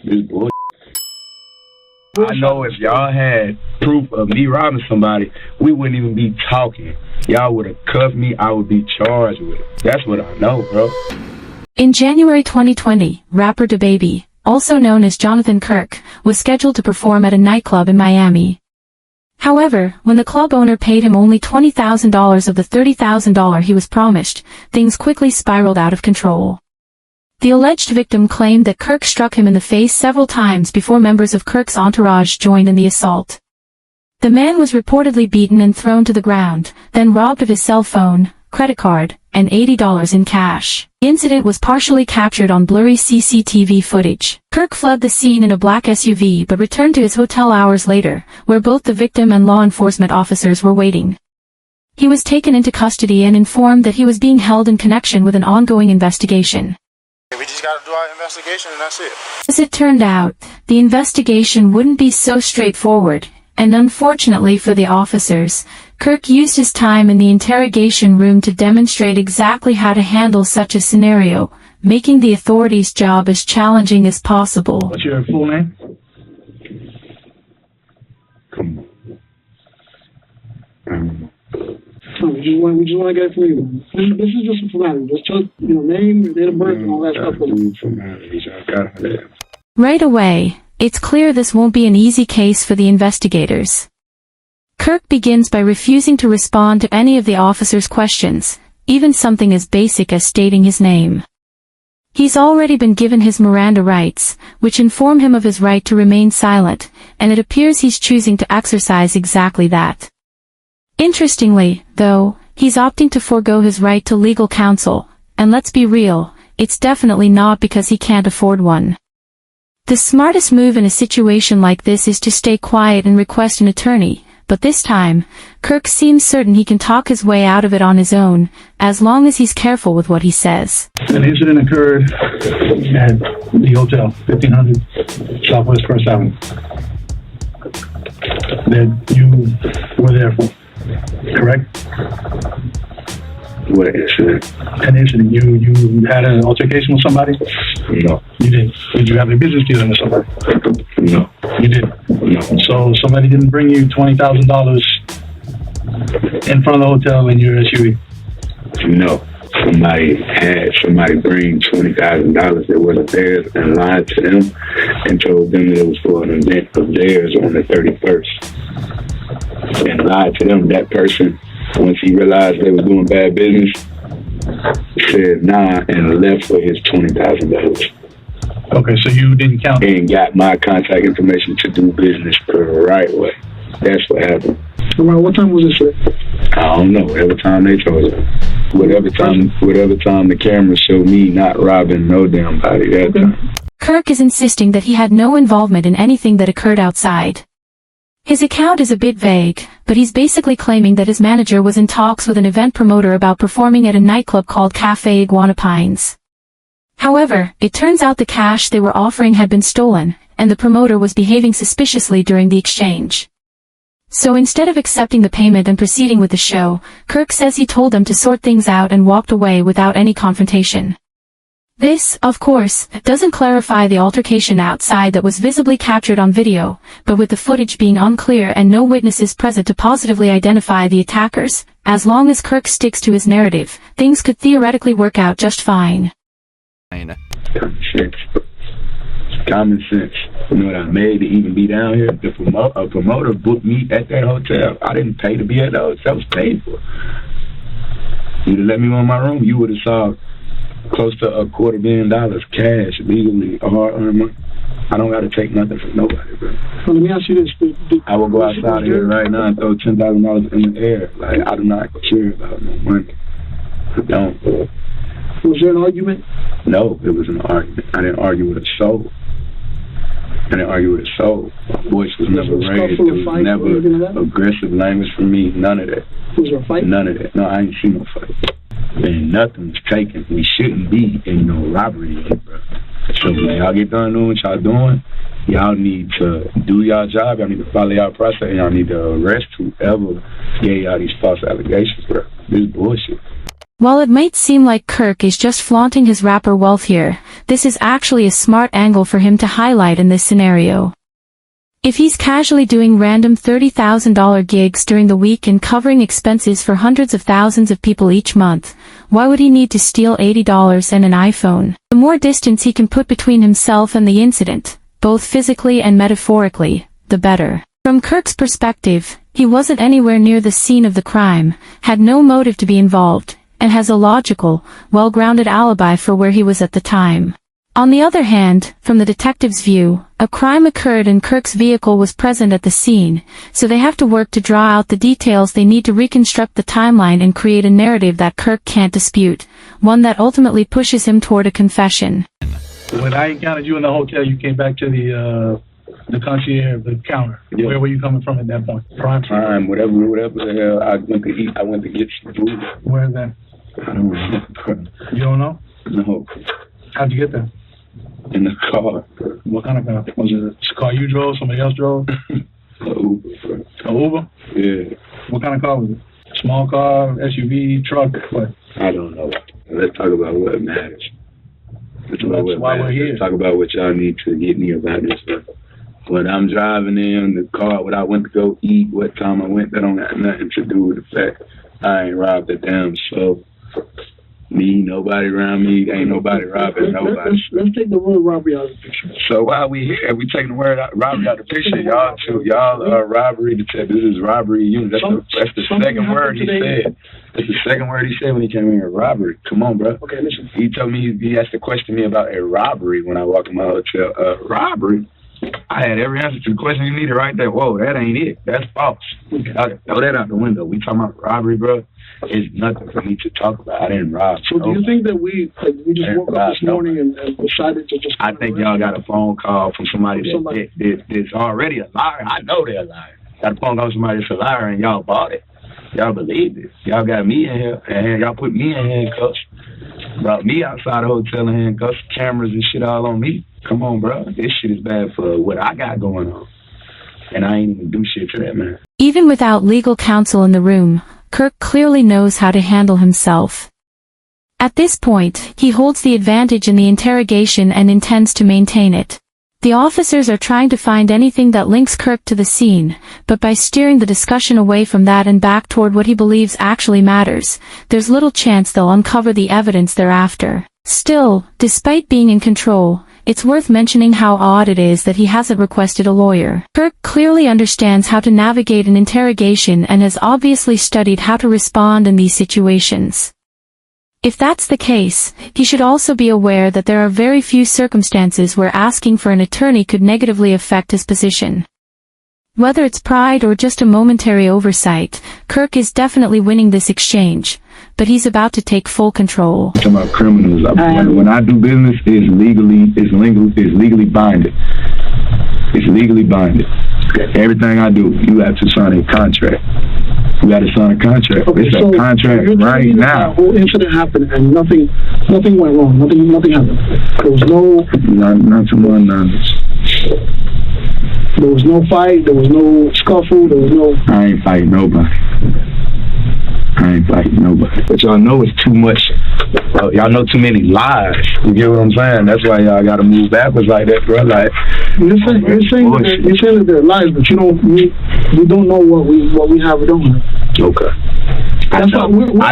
This bullshit. I know if y'all had proof of me robbing somebody, we wouldn't even be talking. Y'all would have cuffed me. I would be charged with it. That's what I know, bro. In January 2020, rapper DaBaby, also known as Jonathan Kirk, was scheduled to perform at a nightclub in Miami. However, when the club owner paid him only $20,000 of the $30,000 he was promised, things quickly spiraled out of control. The alleged victim claimed that Kirk struck him in the face several times before members of Kirk's entourage joined in the assault. The man was reportedly beaten and thrown to the ground, then robbed of his cell phone, credit card, and $80 in cash. The incident was partially captured on blurry CCTV footage. Kirk fled the scene in a black SUV but returned to his hotel hours later, where both the victim and law enforcement officers were waiting. He was taken into custody and informed that he was being held in connection with an ongoing investigation. We just gotta do our investigation and that's it. As it turned out, the investigation wouldn't be so straightforward, and unfortunately for the officers, Kirk used his time in the interrogation room to demonstrate exactly how to handle such a scenario, making the authorities' job as challenging as possible. What's your full name? Come on. We just want to get it for you. This is just a formality. Just tell, name, date of birth, and all that stuff. Right away, it's clear this won't be an easy case for the investigators. Kirk begins by refusing to respond to any of the officers' questions, even something as basic as stating his name. He's already been given his Miranda rights, which inform him of his right to remain silent, and it appears he's choosing to exercise exactly that. Interestingly, though, he's opting to forego his right to legal counsel, and let's be real, it's definitely not because he can't afford one. The smartest move in a situation like this is to stay quiet and request an attorney, but this time, Kirk seems certain he can talk his way out of it on his own, as long as he's careful with what he says. An incident occurred at the hotel, 1500 Southwest First Avenue, that you were there for. Correct? What incident? An incident. You had an altercation with somebody? No. You didn't. Did you have a business dealing with somebody? No. You didn't? No. So somebody didn't bring you $20,000 in front of the hotel in your SUV? No. Somebody had somebody bring $20,000 that wasn't theirs and lied to them and told them that it was for an event of theirs on the 31st. And lied to them. That person, once he realized they were doing bad business, said nah and left with his $20,000. Okay, so you didn't count? And got my contact information to do business the right way. That's what happened. Around what time was this, sir? I don't know. Every time they told us. Whatever time the camera showed me not robbing no damn body that time. Kirk is insisting that he had no involvement in anything that occurred outside. His account is a bit vague, but he's basically claiming that his manager was in talks with an event promoter about performing at a nightclub called Cafe Iguana Pines. However, it turns out the cash they were offering had been stolen, and the promoter was behaving suspiciously during the exchange. So instead of accepting the payment and proceeding with the show, Kirk says he told them to sort things out and walked away without any confrontation. This, of course, doesn't clarify the altercation outside that was visibly captured on video, but with the footage being unclear and no witnesses present to positively identify the attackers, as long as Kirk sticks to his narrative, things could theoretically work out just fine. Common sense. You know what I made to even be down here? A promoter booked me at that hotel. I didn't pay to be at the hotel. I was paid for. You'd have let me in my room, you would have saw close to $250,000 cash, legally, hard-earned money. I don't got to take nothing from nobody, bro. Well, let me ask you this. I will go outside of here right now and throw $10,000 in the air. Like, I do not care about no money. I don't. Was there an argument? No, it was an argument. I didn't argue with a soul. My voice was never raised. There was never aggressive language from me. None of that. Was there a fight? None of that. No, I ain't seen no fight. And nothing was taken. We shouldn't be in no robbery, bro. So when y'all get done doing what y'all doing, y'all need to do y'all job. Y'all need to follow y'all process. And y'all need to arrest whoever gave y'all these false allegations, bro. This is bullshit. While it might seem like Kirk is just flaunting his rapper wealth here, this is actually a smart angle for him to highlight in this scenario. If he's casually doing random $30,000 gigs during the week and covering expenses for hundreds of thousands of people each month, why would he need to steal $80 and an iPhone? The more distance he can put between himself and the incident, both physically and metaphorically, the better. From Kirk's perspective, he wasn't anywhere near the scene of the crime, had no motive to be involved, and has a logical, well-grounded alibi for where he was at the time. On the other hand, from the detective's view, a crime occurred and Kirk's vehicle was present at the scene, so they have to work to draw out the details they need to reconstruct the timeline and create a narrative that Kirk can't dispute, one that ultimately pushes him toward a confession. When I encountered you in the hotel, you came back to the concierge, the counter. Yeah. Where were you coming from at that point? Prime, whatever the hell. I went to eat. I went to get some food. Where's that? I don't remember. You don't know? No. How'd you get there? In the car. What kind of car? Was it a car you drove? Somebody else drove? An Uber. An Uber? Yeah. What kind of car was it? Small car, SUV, truck, what? I don't know. Let's talk about what matters. That's why we're here. Let's talk about what y'all need to get me about this stuff. When I'm driving in the car, what I went to go eat, what time I went, that don't have nothing to do with the fact I ain't robbed a damn soul. Me, nobody around me, ain't nobody robbing nobody. Let's take the word robbery out of the picture. So while we here, we taking the word robbery out of the picture. Y'all are robbery detectives. This is robbery unit. That's the second word he said. That's the second word he said when he came in here. Robbery. Come on, bro. Okay, listen. He told me he asked to question me about a robbery when I walked in my hotel. Robbery. I had every answer to the question you needed right there. Whoa, that ain't it. That's false. Okay. Throw that out the window. We talking about robbery, bro. It's nothing for me to talk about. I didn't rob. So do you think that we just woke up this morning and decided to just... I think y'all got a phone call from somebody that's already a liar. I know they're a liar. Got a phone call from somebody that's a liar and y'all bought it. Y'all believed it. Y'all got me in here and y'all put me in handcuffs. Brought me outside the hotel in handcuffs, cameras and shit all on me. Come on, bro. This shit is bad for what I got going on. And I ain't even do shit to that, man. Even without legal counsel in the room, Kirk clearly knows how to handle himself. At this point, he holds the advantage in the interrogation and intends to maintain it. The officers are trying to find anything that links Kirk to the scene, but by steering the discussion away from that and back toward what he believes actually matters, there's little chance they'll uncover the evidence thereafter. Still, despite being in control, it's worth mentioning how odd it is that he hasn't requested a lawyer. Kirk clearly understands how to navigate an interrogation and has obviously studied how to respond in these situations. If that's the case, he should also be aware that there are very few circumstances where asking for an attorney could negatively affect his position. Whether it's pride or just a momentary oversight, Kirk is definitely winning this exchange, but he's about to take full control. I'm talking about criminals. When I do business, it's legally binding. It's legally binding. Everything I do, you have to sign a contract. You got to sign a contract. Okay, it's a contract right now. The whole incident happened and nothing went wrong. Nothing happened. There was not to my knowledge. There was no fight. There was no scuffle. There was no. I ain't fighting nobody. But y'all know it's too much. Y'all know too many lies. You get what I'm saying? That's why y'all got to move backwards like that, bro. Like you're saying that they're lies, but you don't know what we have or don't have. Okay. I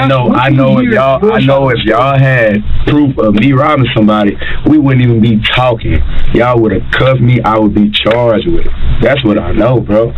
know if y'all had proof of me robbing somebody, we wouldn't even be talking. Y'all would have cuffed me. I would be charged with it. That's what I know, bro.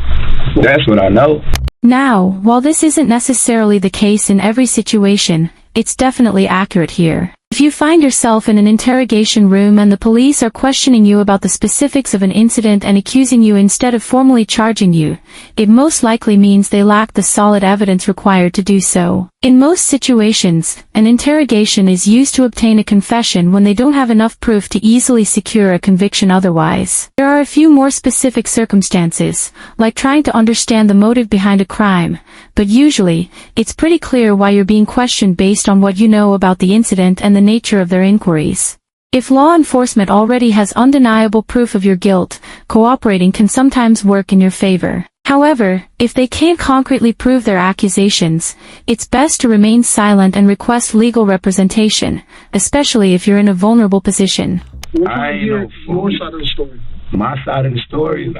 That's what I know. Now, while this isn't necessarily the case in every situation, it's definitely accurate here. If you find yourself in an interrogation room and the police are questioning you about the specifics of an incident and accusing you instead of formally charging you, it most likely means they lack the solid evidence required to do so. In most situations, an interrogation is used to obtain a confession when they don't have enough proof to easily secure a conviction otherwise. There are a few more specific circumstances, like trying to understand the motive behind a crime, but usually, it's pretty clear why you're being questioned based on what you know about the incident and the nature of their inquiries. If law enforcement already has undeniable proof of your guilt, cooperating can sometimes work in your favor. However, if they can't concretely prove their accusations, it's best to remain silent and request legal representation, especially if you're in a vulnerable position. We're I trying to ain't hear no your fool. side of the story. My side of the story,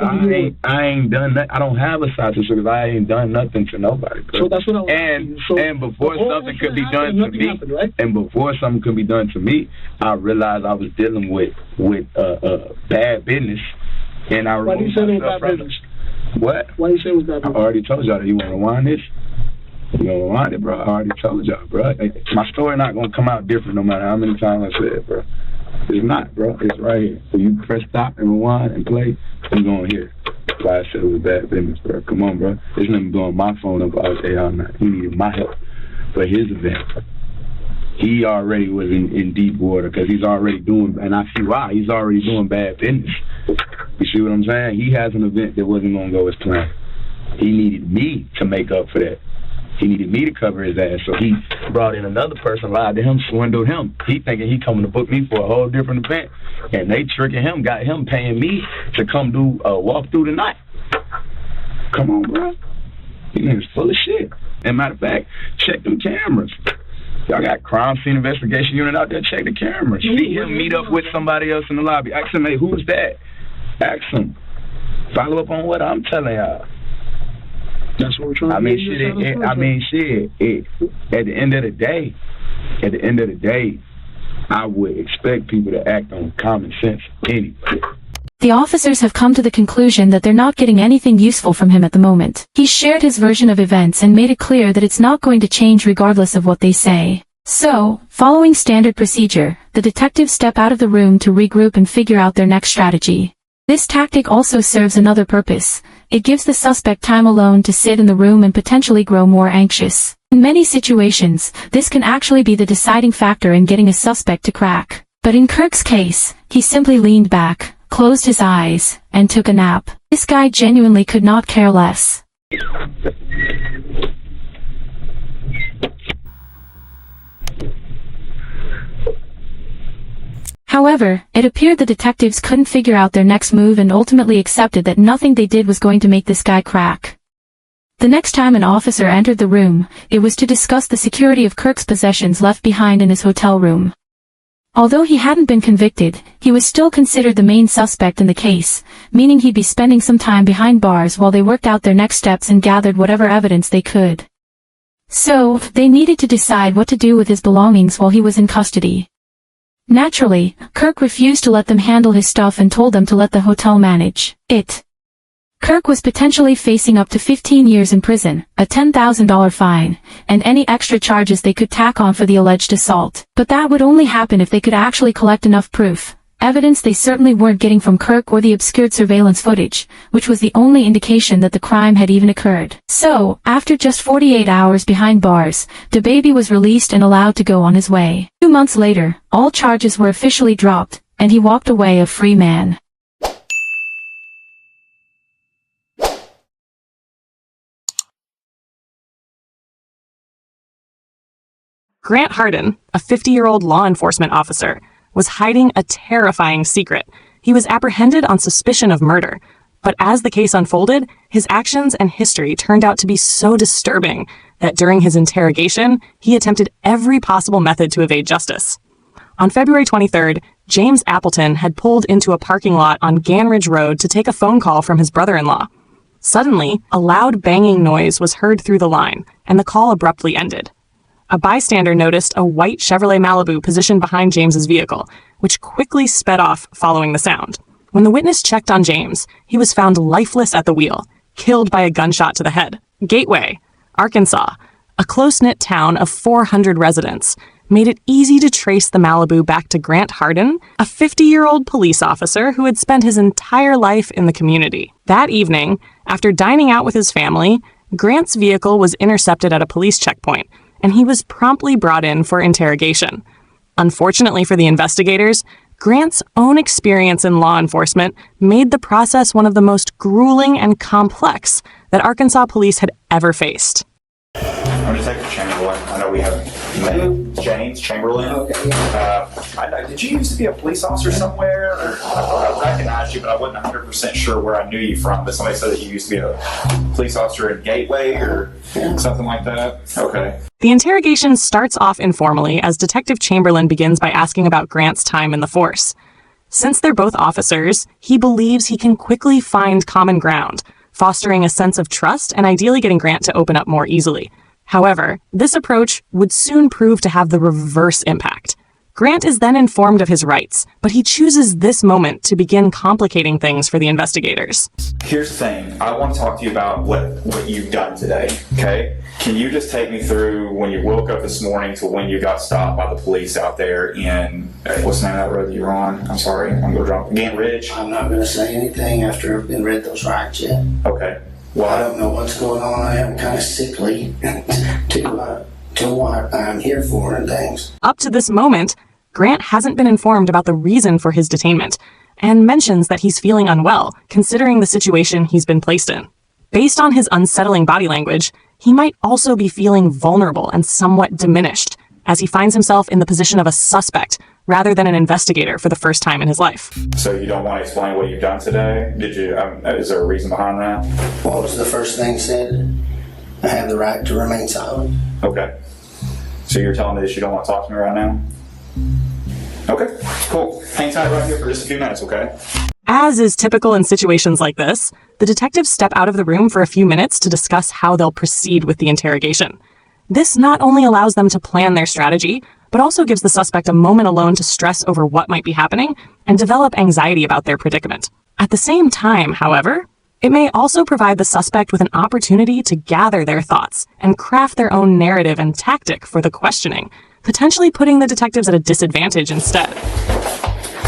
I ain't done that. I don't have a side to the story. I ain't done nothing to nobody. Bro. So that's what I was asking. So and before something could be done to me, happened, right? and before something could be done to me, I realized I was dealing with bad business, and I Why do you removed say it was myself bad from business? it. What? Why do you say it was bad I business? already told y'all that. You want to rewind this? You want to rewind it, bro? I already told y'all, bro. My story not gonna come out different no matter how many times I say it, bro. It's not, bro. It's right here. So you press stop and rewind and play, you're going to hear. That's why I said it was bad business, bro. Come on, bro. There's nothing blowing my phone up. I was saying, oh, no. He needed my help for his event. He already was in deep water because he's already doing, and I see why, he's already doing bad business. You see what I'm saying? He has an event that wasn't going to go as planned. He needed me to make up for that. He needed me to cover his ass, so he brought in another person, lied to him, swindled him. He thinking he coming to book me for a whole different event, and they tricking him, got him paying me to come do a walk through the night. Come on, bro. He niggas full of shit. And matter of fact, check them cameras. Y'all got crime scene investigation unit out there, check the cameras. See him meet up with somebody else in the lobby. Ask him, hey, who's that? Ask him. Follow up on what I'm telling y'all. That's what we're trying to do. At the end of the day, I would expect people to act on common sense anyway. The officers have come to the conclusion that they're not getting anything useful from him at the moment. He shared his version of events and made it clear that it's not going to change regardless of what they say. So, following standard procedure, the detectives step out of the room to regroup and figure out their next strategy. This tactic also serves another purpose. It gives the suspect time alone to sit in the room and potentially grow more anxious. In many situations, this can actually be the deciding factor in getting a suspect to crack. But in Kirk's case, he simply leaned back, closed his eyes, and took a nap. This guy genuinely could not care less. However, it appeared the detectives couldn't figure out their next move and ultimately accepted that nothing they did was going to make this guy crack. The next time an officer entered the room, it was to discuss the security of Kirk's possessions left behind in his hotel room. Although he hadn't been convicted, he was still considered the main suspect in the case, meaning he'd be spending some time behind bars while they worked out their next steps and gathered whatever evidence they could. So, they needed to decide what to do with his belongings while he was in custody. Naturally, Kirk refused to let them handle his stuff and told them to let the hotel manage it. Kirk was potentially facing up to 15 years in prison, a $10,000 fine, and any extra charges they could tack on for the alleged assault. But that would only happen if they could actually collect enough proof. Evidence they certainly weren't getting from Kirk or the obscured surveillance footage, which was the only indication that the crime had even occurred. So, after just 48 hours behind bars, DaBaby was released and allowed to go on his way. 2 months later, all charges were officially dropped, and he walked away a free man. Grant Hardin, a 50-year-old law enforcement officer, was hiding a terrifying secret. He was apprehended on suspicion of murder. But as the case unfolded, his actions and history turned out to be so disturbing that during his interrogation, he attempted every possible method to evade justice. On February 23rd, James Appleton had pulled into a parking lot on Ganridge Road to take a phone call from his brother-in-law. Suddenly, a loud banging noise was heard through the line, and the call abruptly ended. A bystander noticed a white Chevrolet Malibu positioned behind James's vehicle, which quickly sped off following the sound. When the witness checked on James, he was found lifeless at the wheel, killed by a gunshot to the head. Gateway, Arkansas, a close-knit town of 400 residents, made it easy to trace the Malibu back to Grant Hardin, a 50-year-old police officer who had spent his entire life in the community. That evening, after dining out with his family, Grant's vehicle was intercepted at a police checkpoint, and he was promptly brought in for interrogation. Unfortunately for the investigators, Grant's own experience in law enforcement made the process one of the most grueling and complex that Arkansas police had ever faced. I'm Detective Chamberlain. I know we have James Chamberlain. Okay. Did you used to be a police officer somewhere? Or, I thought I recognized you, but I wasn't 100% sure where I knew you from. But somebody said that you used to be a police officer at Gateway or something like that. Okay. The interrogation starts off informally as Detective Chamberlain begins by asking about Grant's time in the force. Since they're both officers, he believes he can quickly find common ground, fostering a sense of trust and ideally getting Grant to open up more easily. However, this approach would soon prove to have the reverse impact. Grant is then informed of his rights, but he chooses this moment to begin complicating things for the investigators. Here's the thing. I want to talk to you about what you've done today, okay? Can you just take me through when you woke up this morning to when you got stopped by the police out there in, what's the name of that road that you're on? I'm sorry, I'm going to drop Gant Ridge? I'm not going to say anything after I've been read those rights yet. Okay. Well, I don't know what's going on. I am kind of sickly to what I'm here for and things. Up to this moment, Grant hasn't been informed about the reason for his detainment, and mentions that he's feeling unwell, considering the situation he's been placed in. Based on his unsettling body language, he might also be feeling vulnerable and somewhat diminished, as he finds himself in the position of a suspect rather than an investigator for the first time in his life. so you don't want to explain what you've done today? Did you? Is there a reason behind that? What was the first thing said? I have the right to remain silent. Okay. So you're telling me that you don't want to talk to me right now? Okay, cool. Hang tight right here for just a few minutes, okay? As is typical in situations like this, the detectives step out of the room for a few minutes to discuss how they'll proceed with the interrogation. This not only allows them to plan their strategy, but also gives the suspect a moment alone to stress over what might be happening and develop anxiety about their predicament. At the same time, however, it may also provide the suspect with an opportunity to gather their thoughts and craft their own narrative and tactic for the questioning, potentially putting the detectives at a disadvantage instead.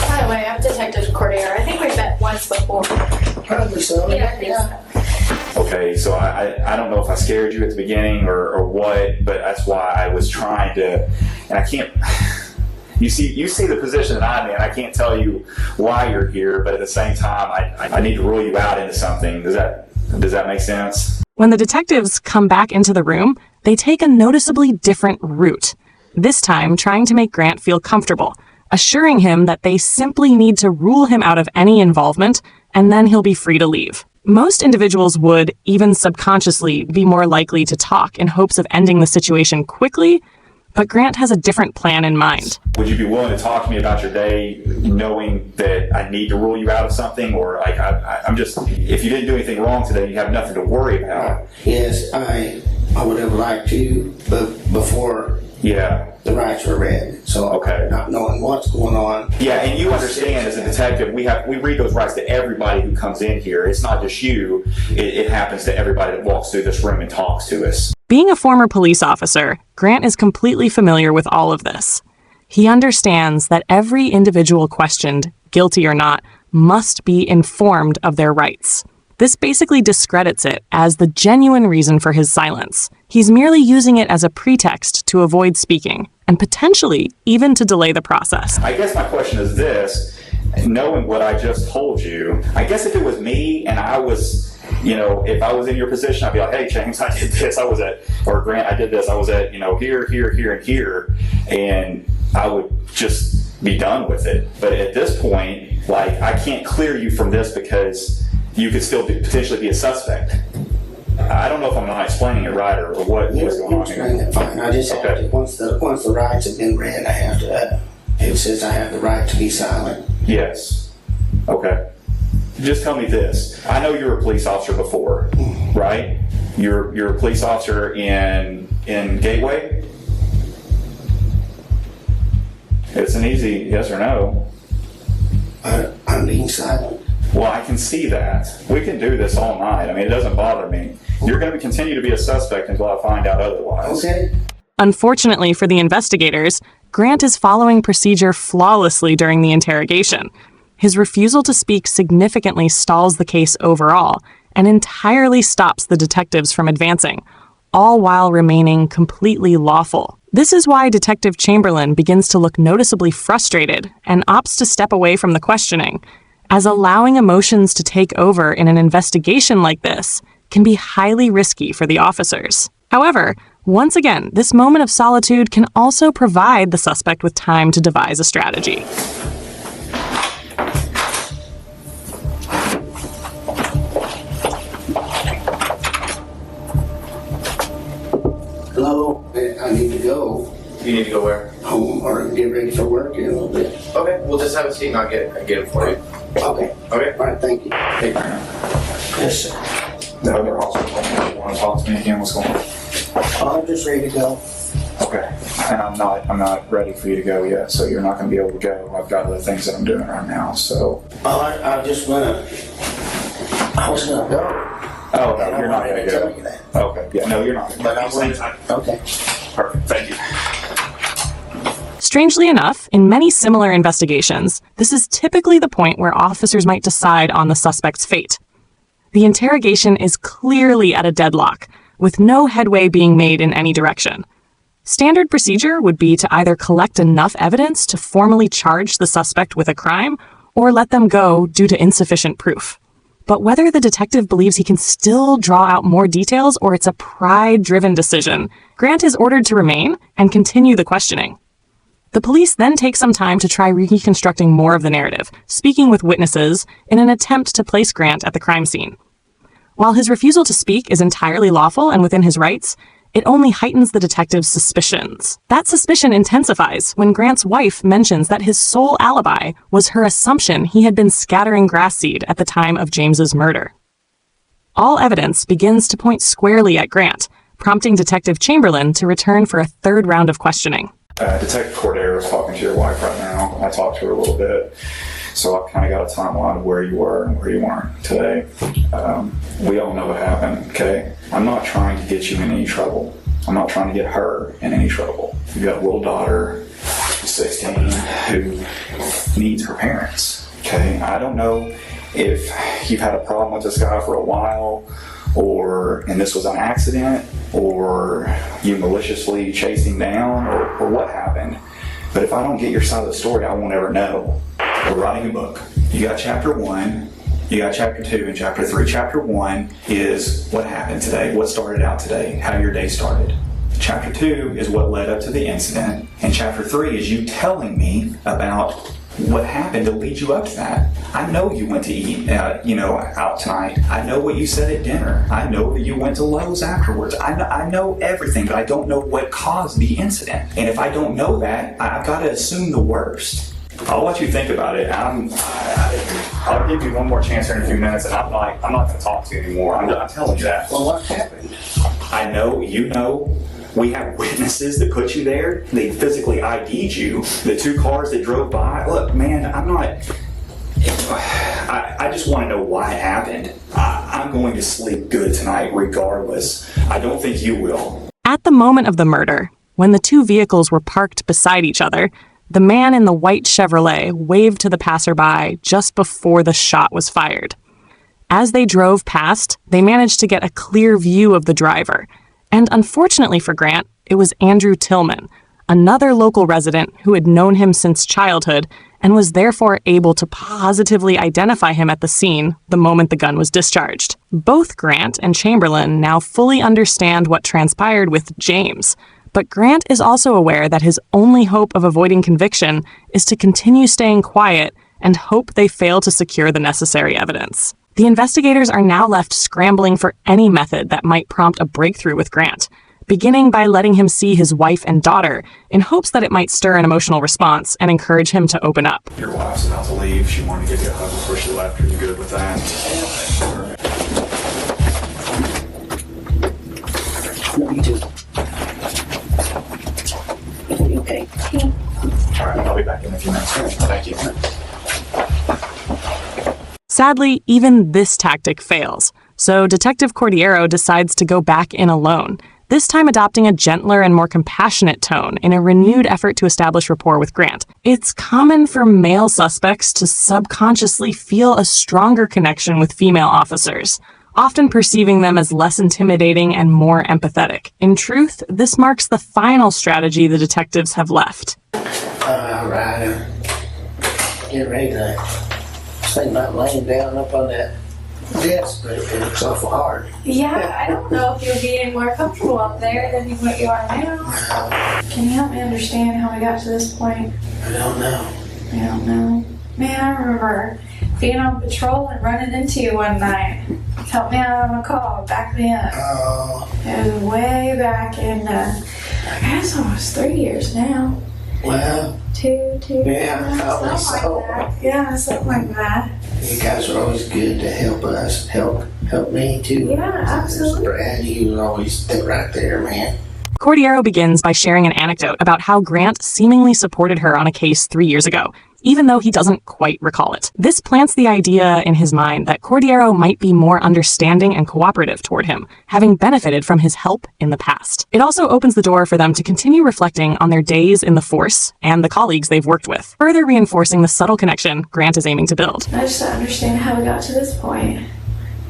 By the way, I'm Detective Cordier. I think we've met once before. Probably so. Yeah, I think so. Okay, so I don't know if I scared you at the beginning or what, but that's why I was trying to, and I can't, you see the position that I'm in. I can't tell you why you're here, but at the same time, I need to rule you out into something. Does that make sense? When the detectives come back into the room, they take a noticeably different route. This time trying to make Grant feel comfortable, assuring him that they simply need to rule him out of any involvement, and then he'll be free to leave. Most individuals would, even subconsciously, be more likely to talk in hopes of ending the situation quickly, but Grant has a different plan in mind. Would you be willing to talk to me about your day, knowing that I need to rule you out of something, or like I'm just, if you didn't do anything wrong today, you have nothing to worry about? Yes, I would have liked to, but before the rights were read. So okay, not knowing what's going on. Yeah, and you understand as a detective, we read those rights to everybody who comes in here. It's not just you. It happens to everybody that walks through this room and talks to us. Being a former police officer, Grant is completely familiar with all of this. He understands that every individual questioned, guilty or not, must be informed of their rights. This basically discredits it as the genuine reason for his silence. He's merely using it as a pretext to avoid speaking, and potentially even to delay the process. I guess my question is this, knowing what I just told you, I guess if it was me and I was, if I was in your position, I'd be like, hey, James, I did this, or Grant, I did this, I was at, here, and here, and I would just be done with it. But at this point, I can't clear you from this because you could still potentially be a suspect. I don't know if I'm not explaining it right or what was going on here. It fine. I just have to, once the rights have been read, I have to, it says I have the right to be silent. Yes. Okay. Just tell me this. I know you were a police officer before, right? You're a police officer in Gateway? It's an easy yes or no. I'm being silent. Well, I can see that. We can do this all night. I mean, it doesn't bother me. You're going to continue to be a suspect until I find out otherwise. Okay. Unfortunately for the investigators, Grant is following procedure flawlessly during the interrogation. His refusal to speak significantly stalls the case overall and entirely stops the detectives from advancing, all while remaining completely lawful. This is why Detective Chamberlain begins to look noticeably frustrated and opts to step away from the questioning, as allowing emotions to take over in an investigation like this can be highly risky for the officers. However, once again, this moment of solitude can also provide the suspect with time to devise a strategy. Hello, I need to go. You need to go where? Home or get ready for work in a little bit. Okay, we'll just have a seat and I'll get it for you. Okay. Okay. All right, thank you. Hey, Brian. Yes, sir. The other officer told me you want to talk to me again. What's going on? I'm just ready to go. Okay. And I'm not ready for you to go yet, so you're not going to be able to go. I've got other things that I'm doing right now, so. I was gonna go. Oh, no, you're not going to tell go. you that. Okay. Yeah, no, you're not going to go. But I will. Okay. Perfect. Thank you. Strangely enough, in many similar investigations, this is typically the point where officers might decide on the suspect's fate. The interrogation is clearly at a deadlock, with no headway being made in any direction. Standard procedure would be to either collect enough evidence to formally charge the suspect with a crime, or let them go due to insufficient proof. But whether the detective believes he can still draw out more details or it's a pride-driven decision, Grant is ordered to remain and continue the questioning. The police then take some time to try reconstructing more of the narrative, speaking with witnesses in an attempt to place Grant at the crime scene. While his refusal to speak is entirely lawful and within his rights, it only heightens the detective's suspicions. That suspicion intensifies when Grant's wife mentions that his sole alibi was her assumption he had been scattering grass seed at the time of James's murder. All evidence begins to point squarely at Grant, prompting Detective Chamberlain to return for a third round of questioning. Detective Cordero is talking to your wife right now. I talked to her a little bit, so I kind of got a timeline of where you were and where you weren't today. We all know what happened, okay? I'm not trying to get you in any trouble. I'm not trying to get her in any trouble. You've got a little daughter, 16, who needs her parents, okay? I don't know if you've had a problem with this guy for a while, and this was an accident, or you maliciously chased him down, or what happened. But if I don't get your side of the story, I won't ever know. We're writing a book. You got chapter 1, you got chapter 2, and chapter 3. Chapter 1 is what happened today, what started out today, how your day started. Chapter 2 is what led up to the incident, and chapter 3 is you telling me about what happened to lead you up to that. I know you went to eat, out tonight. I know what you said at dinner. I know that you went to Lowe's afterwards. I know everything, but I don't know what caused the incident. And if I don't know that, I've got to assume the worst. I'll let you think about it. I'll give you one more chance here in a few minutes, and I'm not going to talk to you anymore. I'm telling you that. Well, what happened? I know, you know. We have witnesses that put you there. They physically ID'd you. The 2 cars that drove by. Look, man, I just want to know why it happened. I'm going to sleep good tonight regardless. I don't think you will. At the moment of the murder, when the 2 vehicles were parked beside each other, the man in the white Chevrolet waved to the passerby just before the shot was fired. As they drove past, they managed to get a clear view of the driver. And unfortunately for Grant, it was Andrew Tillman, another local resident who had known him since childhood and was therefore able to positively identify him at the scene the moment the gun was discharged. Both Grant and Chamberlain now fully understand what transpired with James, but Grant is also aware that his only hope of avoiding conviction is to continue staying quiet and hope they fail to secure the necessary evidence. The investigators are now left scrambling for any method that might prompt a breakthrough with Grant, beginning by letting him see his wife and daughter in hopes that it might stir an emotional response and encourage him to open up. Your wife's about to leave. She wanted to give you a hug before she left. Are you good with that? No, you too. Okay. All right, I'll be back in a few minutes. Thank you. Sadly, even this tactic fails, so Detective Cordero decides to go back in alone, this time adopting a gentler and more compassionate tone in a renewed effort to establish rapport with Grant. It's common for male suspects to subconsciously feel a stronger connection with female officers, often perceiving them as less intimidating and more empathetic. In truth, this marks the final strategy the detectives have left. All right. Get ready to think about laying down up on that desk, but it looks awful hard. Yeah, I don't know if you'll be any more comfortable up there than what you are now. Can you help me understand how we got to this point? I don't know. I don't know. Man, I remember being on patrol and running into you one night. Help me out on a call, back me up. Oh, It was way back in, I guess almost 3 years now. well, Two, yeah, probably something so. like that. Yeah, something like that. You guys were always good to help us, help me too. Yeah, absolutely. Brad, you was always right there, man. Cordero begins by sharing an anecdote about how Grant seemingly supported her on a case 3 years ago, even though he doesn't quite recall it. This plants the idea in his mind that Cordero might be more understanding and cooperative toward him, having benefited from his help in the past. It also opens the door for them to continue reflecting on their days in the force and the colleagues they've worked with, further reinforcing the subtle connection Grant is aiming to build. I just don't understand how we got to this point.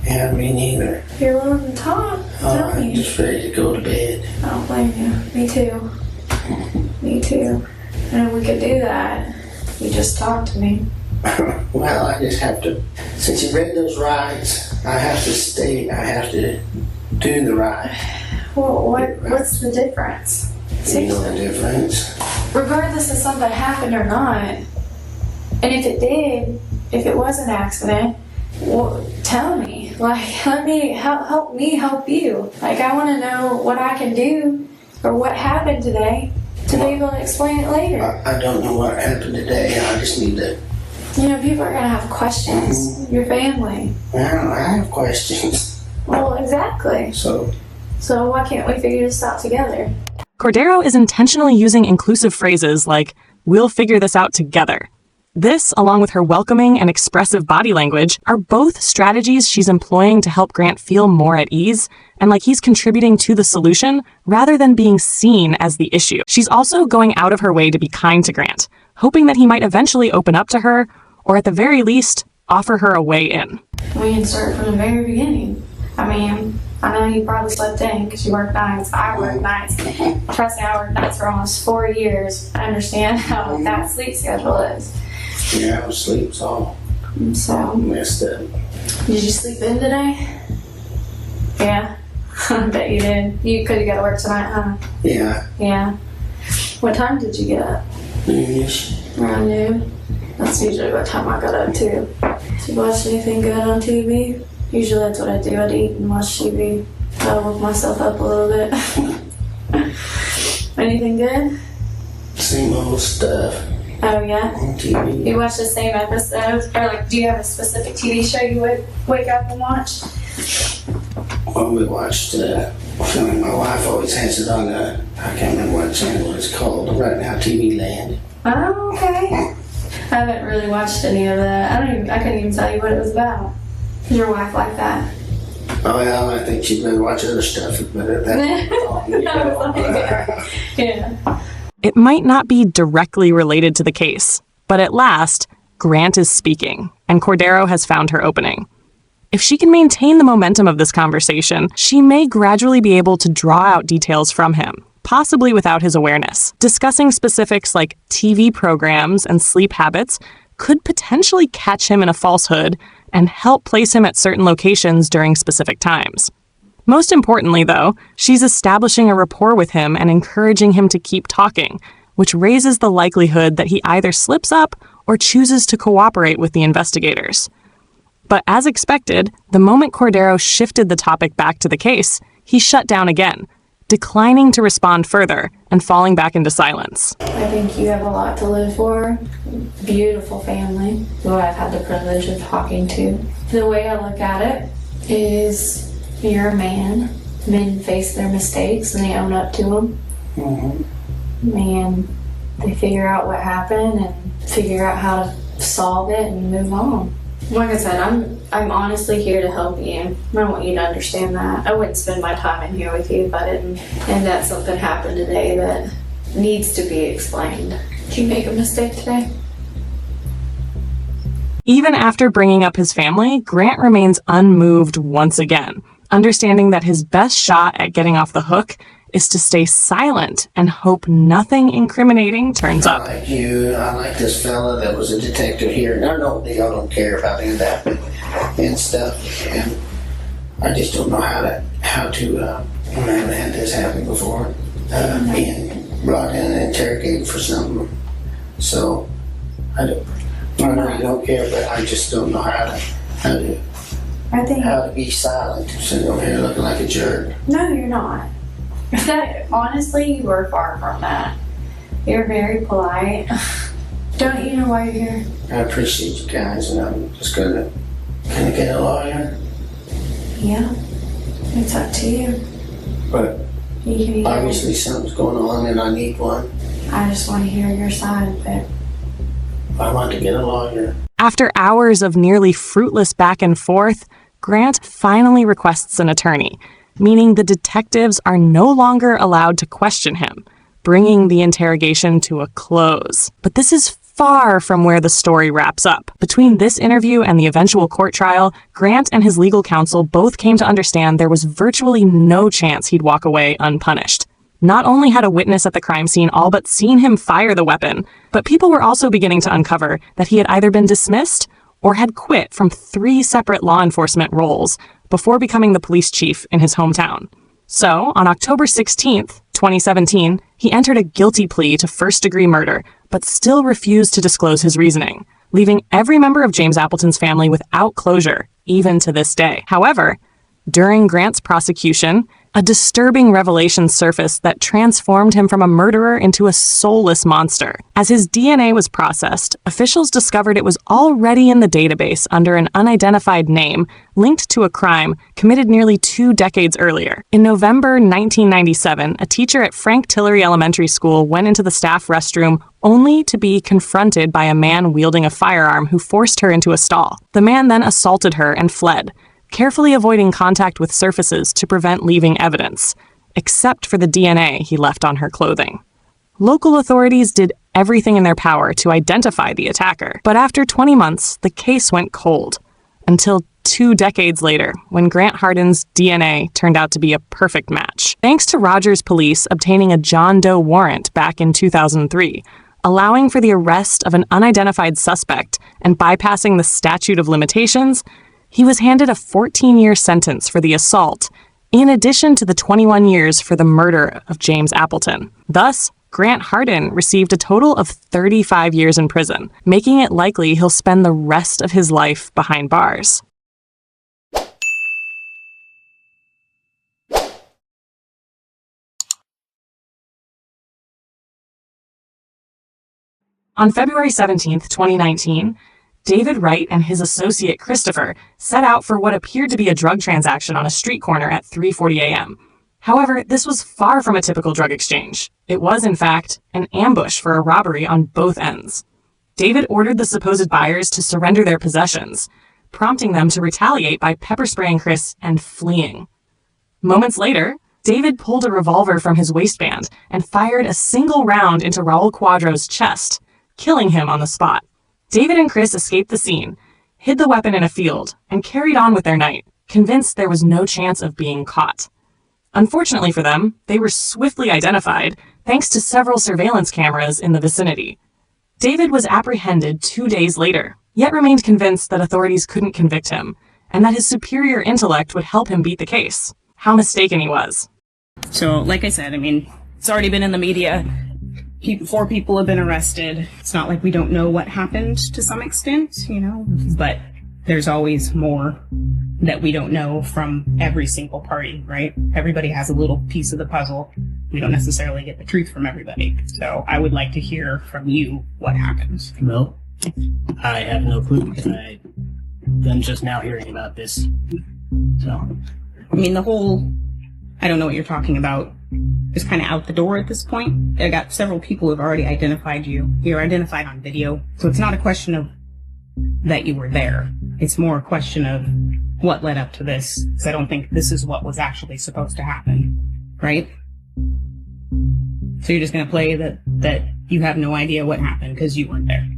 Yeah, me neither. If you're willing to talk, tell I'm me. just ready to go to bed. I don't blame you. Me too. Me too. And if we could do that, you just talk to me. Well, I just have to, since you read those rights, I have to do the right. Well, what's the difference? You know the difference? Regardless of something happened or not, and if it did, if it was an accident, well, tell me. Like, let me help me help you. Like, I want to know what I can do or what happened today to be able to explain it later. I don't know what happened today. I just need to. You know, people are gonna have questions. Your family. Well, I have questions. Well, exactly. So why can't we figure this out together? Cordero is intentionally using inclusive phrases like, "We'll figure this out together." This, along with her welcoming and expressive body language, are both strategies she's employing to help Grant feel more at ease and like he's contributing to the solution rather than being seen as the issue. She's also going out of her way to be kind to Grant, hoping that he might eventually open up to her, or at the very least, offer her a way in. We can start from the very beginning. I mean, I know you probably slept in because you work nights. I work nights. Trust me, I worked nights for almost 4 years. I understand how that sleep schedule is. yeah, I sleep's all So, messed up. did you sleep in today? Yeah, I bet you did. You could have got to work tonight, huh? Yeah, Yeah. What time did you get up? noonish. Around noon. That's usually what time I got up too. Did you watch anything good on TV? Usually that's what I do. I'd eat and watch TV. I'll woke myself up a little bit. Anything good? Same old stuff Oh yeah? on TV. You watch the same episodes? Or like, do you have a specific TV show you would wake up and watch? Well, we watched, my wife always has it on the, I can't remember what channel it's called, right now, TV Land. Oh, okay. I haven't really watched any of that. I couldn't even tell you what it was about. Is your wife like that? Oh, well, I think she'd better watch other stuff, but Yeah. It might not be directly related to the case, but at last, Grant is speaking, and Cordero has found her opening. If she can maintain the momentum of this conversation, she may gradually be able to draw out details from him, possibly without his awareness. Discussing specifics like TV programs and sleep habits could potentially catch him in a falsehood and help place him at certain locations during specific times. Most importantly, though, she's establishing a rapport with him and encouraging him to keep talking, which raises the likelihood that he either slips up or chooses to cooperate with the investigators. But as expected, the moment Cordero shifted the topic back to the case, he shut down again, declining to respond further and falling back into silence. I think you have a lot to live for. Beautiful family, who I've had the privilege of talking to. The way I look at it is you're a man. Men face their mistakes and they own up to them. And they figure out what happened and figure out how to solve it and move on. Like I said, I'm honestly here to help you. I want you to understand that. I wouldn't spend my time in here with you if I didn't. And that something happened today that needs to be explained. Did you make a mistake today? Even after bringing up his family, Grant remains unmoved once again, understanding that his best shot at getting off the hook is to stay silent and hope nothing incriminating turns up. I like you, I like this fella that was a detective here, and I know y'all don't care about any of that and stuff, and I just don't know how to I haven't had this happen before, being brought in and interrogated for something, so I don't, I really don't care, but I just don't know how to be silent. Sitting over here looking like a jerk. No, you're not. Honestly, you are far from that. You're very polite. Don't you know why you're here? I appreciate you guys, and I'm just gonna get a lawyer. Yeah, it's up to you. But obviously something's going on, and I need one. I just want to hear your side of it. I want to get a lawyer. After hours of nearly fruitless back and forth, Grant finally requests an attorney, meaning the detectives are no longer allowed to question him, bringing the interrogation to a close. But this is far from where the story wraps up. Between this interview and the eventual court trial, Grant and his legal counsel both came to understand there was virtually no chance he'd walk away unpunished. Not only had a witness at the crime scene all but seen him fire the weapon, but people were also beginning to uncover that he had either been dismissed or had quit from 3 separate law enforcement roles before becoming the police chief in his hometown. So, on October 16th, 2017, he entered a guilty plea to first-degree murder, but still refused to disclose his reasoning, leaving every member of James Appleton's family without closure, even to this day. However, during Grant's prosecution, a disturbing revelation surfaced that transformed him from a murderer into a soulless monster. As his DNA was processed, officials discovered it was already in the database under an unidentified name linked to a crime committed nearly 2 decades earlier. In November 1997, a teacher at Frank Tillery Elementary School went into the staff restroom only to be confronted by a man wielding a firearm who forced her into a stall. The man then assaulted her and fled, carefully avoiding contact with surfaces to prevent leaving evidence, except for the DNA he left on her clothing. Local authorities did everything in their power to identify the attacker, but after 20 months, the case went cold, until 2 decades later, when Grant Hardin's DNA turned out to be a perfect match. Thanks to Rogers Police obtaining a John Doe warrant back in 2003, allowing for the arrest of an unidentified suspect and bypassing the statute of limitations, he was handed a 14-year sentence for the assault, in addition to the 21 years for the murder of James Appleton. Thus, Grant Hardin received a total of 35 years in prison, making it likely he'll spend the rest of his life behind bars. On February 17, 2019, David Wright and his associate Christopher set out for what appeared to be a drug transaction on a street corner at 3:40 a.m. However, this was far from a typical drug exchange. It was, in fact, an ambush for a robbery on both ends. David ordered the supposed buyers to surrender their possessions, prompting them to retaliate by pepper spraying Chris and fleeing. Moments later, David pulled a revolver from his waistband and fired a single round into Raul Cuadro's chest, killing him on the spot. David and Chris escaped the scene, hid the weapon in a field, and carried on with their night, convinced there was no chance of being caught. Unfortunately for them, they were swiftly identified thanks to several surveillance cameras in the vicinity. David was apprehended 2 days later, yet remained convinced that authorities couldn't convict him, and that his superior intellect would help him beat the case. How mistaken he was. So, like I said, it's already been in the media. 4 people have been arrested. It's not like we don't know what happened to some extent, but there's always more that we don't know from every single party, right? Everybody has a little piece of the puzzle. We don't necessarily get the truth from everybody. So I would like to hear from you what happened. No, I have no clue. I'm just now hearing about this. So, the whole, I don't know what you're talking about, is kind of out the door at this point. I got several people who have already identified you. You're identified on video. So it's not a question of that you were there. It's more a question of what led up to this. Because I don't think this is what was actually supposed to happen. Right? So you're just going to play that you have no idea what happened because you weren't there.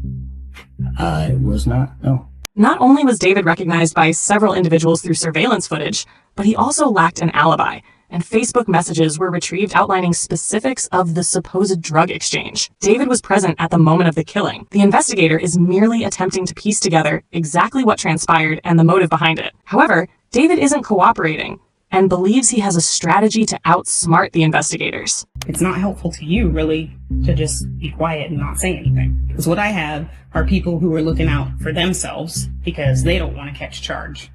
I was not, no. Not only was David recognized by several individuals through surveillance footage, but he also lacked an alibi, and Facebook messages were retrieved outlining specifics of the supposed drug exchange. David was present at the moment of the killing. The investigator is merely attempting to piece together exactly what transpired and the motive behind it. However, David isn't cooperating. and believes he has a strategy to outsmart the investigators. It's not helpful to you, really, to just be quiet and not say anything. Because what I have are people who are looking out for themselves because they don't want to catch charge.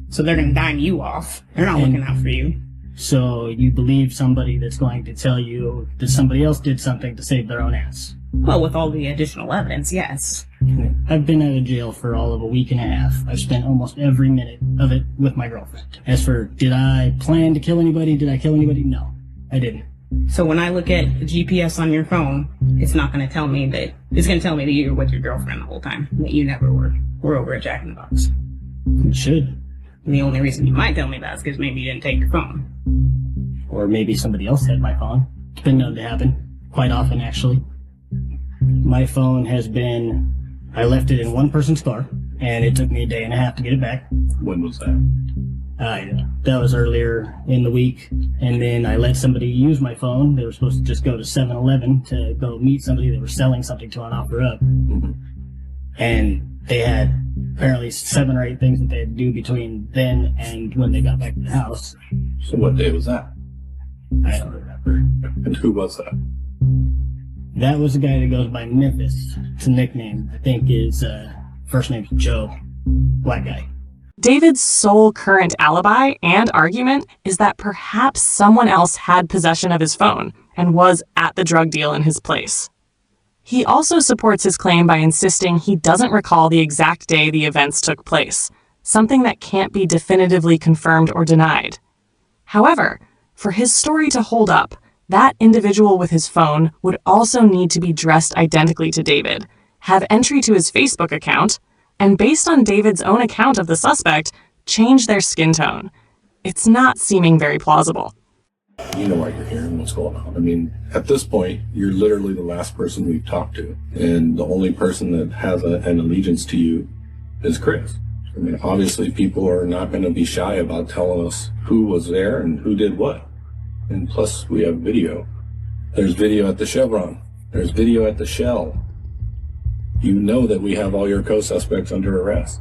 So they're going to dime you off. They're not looking out for you. So you believe somebody that's going to tell you that somebody else did something to save their own ass? Well, with all the additional evidence, yes. I've been out of jail for all of a week and a half. I've spent almost every minute of it with my girlfriend. As for, did I plan to kill anybody? Did I kill anybody? No, I didn't. So when I look at the GPS on your phone, it's not going to tell me that, it's going to tell me that you were with your girlfriend the whole time, that you never were over at Jack in the Box. It should. And the only reason you might tell me that is because maybe you didn't take your phone. Or maybe somebody else had my phone. It's been known to happen. Quite often, actually. My phone has been, I left it in one person's car, and it took me a day and a half to get it back. When was that? That was earlier in the week, and then I let somebody use my phone. They were supposed to just go to 7-Eleven to go meet somebody that was selling something to an offer up. And they had apparently 7 or 8 things that they had to do between then and when they got back to the house. So what day was that? I don't remember. And who was that? That was the guy that goes by Memphis. It's a nickname. I think his first name's Joe. Black guy. David's sole current alibi and argument is that perhaps someone else had possession of his phone and was at the drug deal in his place. He also supports his claim by insisting he doesn't recall the exact day the events took place, something that can't be definitively confirmed or denied. However, for his story to hold up, that individual with his phone would also need to be dressed identically to David, have entry to his Facebook account, and based on David's own account of the suspect, change their skin tone. It's not seeming very plausible. You know why you're here and what's going on. I mean, at this point, you're literally the last person we've talked to. And the only person that has an allegiance to you is Chris. I mean, obviously, people are not going to be shy about telling us who was there and who did what. And plus, we have video. There's video at the Chevron. There's video at the Shell. You know that we have all your co-suspects under arrest.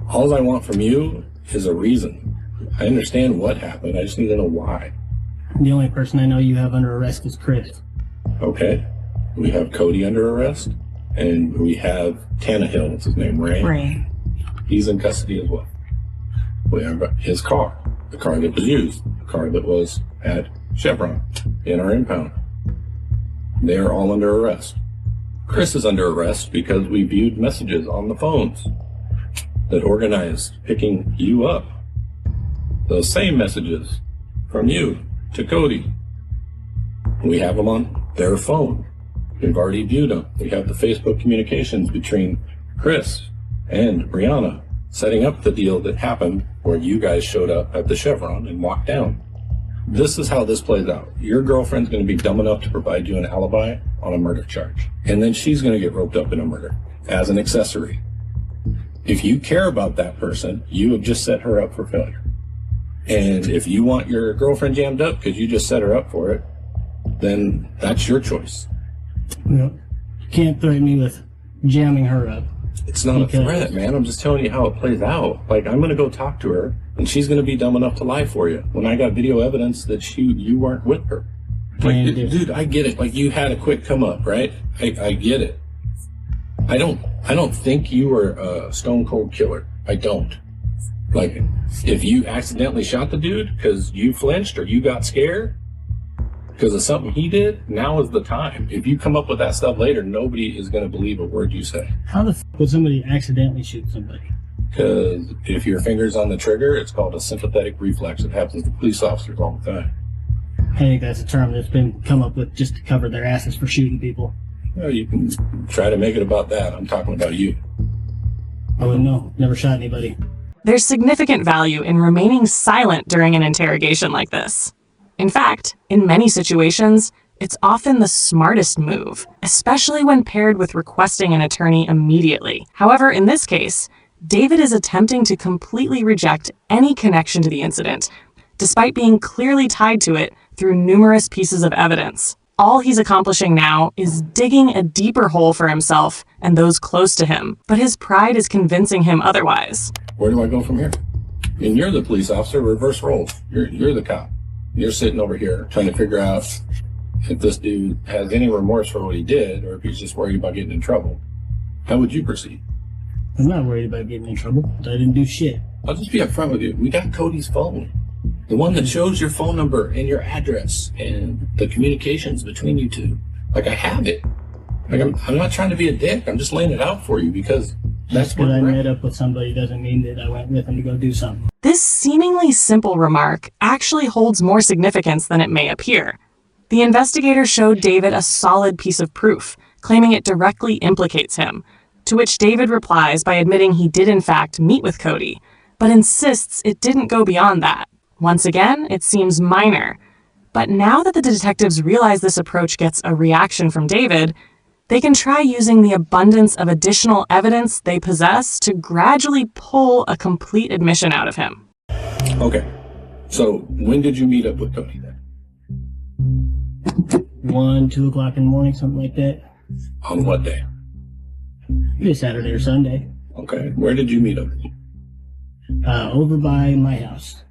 All I want from you is a reason. I understand what happened. I just need to know why. The only person I know you have under arrest is Chris. Okay. We have Cody under arrest, and we have Tannehill. What's his name? Ray. He's in custody as well. We have his car, the car that was used, the car that was at Chevron in our impound. They are all under arrest. Chris is under arrest because we viewed messages on the phones that organized picking you up. Those same messages from you to Cody. We have them on their phone. We've already viewed them. We have the Facebook communications between Chris and Brianna setting up the deal that happened where you guys showed up at the Chevron and walked down. This is how this plays out. Your girlfriend's going to be dumb enough to provide you an alibi on a murder charge. And then she's going to get roped up in a murder as an accessory. If you care about that person, you have just set her up for failure. And if you want your girlfriend jammed up because you just set her up for it, then that's your choice. You can't threaten me with jamming her up. It's not a threat, man. I'm just telling you how it plays out. Like, I'm going to go talk to her, and she's going to be dumb enough to lie for you when I got video evidence that you weren't with her. Like, dude, I get it. Like, you had a quick come up, right? I get it. I don't think you were a stone cold killer. I don't. Like, if you accidentally shot the dude because you flinched or you got scared because of something he did, now is the time. If you come up with that stuff later, nobody is going to believe a word you say. How the f would somebody accidentally shoot somebody? Because if your finger's on the trigger, it's called a sympathetic reflex. It happens to police officers all the time. I think that's a term that's been come up with just to cover their asses for shooting people. Well, you can try to make it about that. I'm talking about you. I wouldn't know. Never shot anybody. There's significant value in remaining silent during an interrogation like this. In fact, in many situations, it's often the smartest move, especially when paired with requesting an attorney immediately. However, in this case, David is attempting to completely reject any connection to the incident, despite being clearly tied to it through numerous pieces of evidence. All he's accomplishing now is digging a deeper hole for himself and those close to him, but his pride is convincing him otherwise. Where do I go from here? And you're the police officer, reverse roles. You're the cop. You're sitting over here trying to figure out if this dude has any remorse for what he did or if he's just worried about getting in trouble. How would you proceed? I'm not worried about getting in trouble. I didn't do shit. I'll just be upfront with you. We got Cody's phone. The one that shows your phone number and your address and the communications between you two. Like, I have it. Like, I'm not trying to be a dick. I'm just laying it out for you because that's what I met up with somebody doesn't mean that I went with him to go do something. This seemingly simple remark actually holds more significance than it may appear. The investigator showed David a solid piece of proof, claiming it directly implicates him, to which David replies by admitting he did in fact meet with Cody, but insists it didn't go beyond that. Once again, it seems minor. But now that the detectives realize this approach gets a reaction from David, they can try using the abundance of additional evidence they possess to gradually pull a complete admission out of him. Okay. So, when did you meet up with Cody then? 1, 2 o'clock in the morning, something like that. On what day? It was Saturday or Sunday. Okay. Where did you meet up? Over by my house.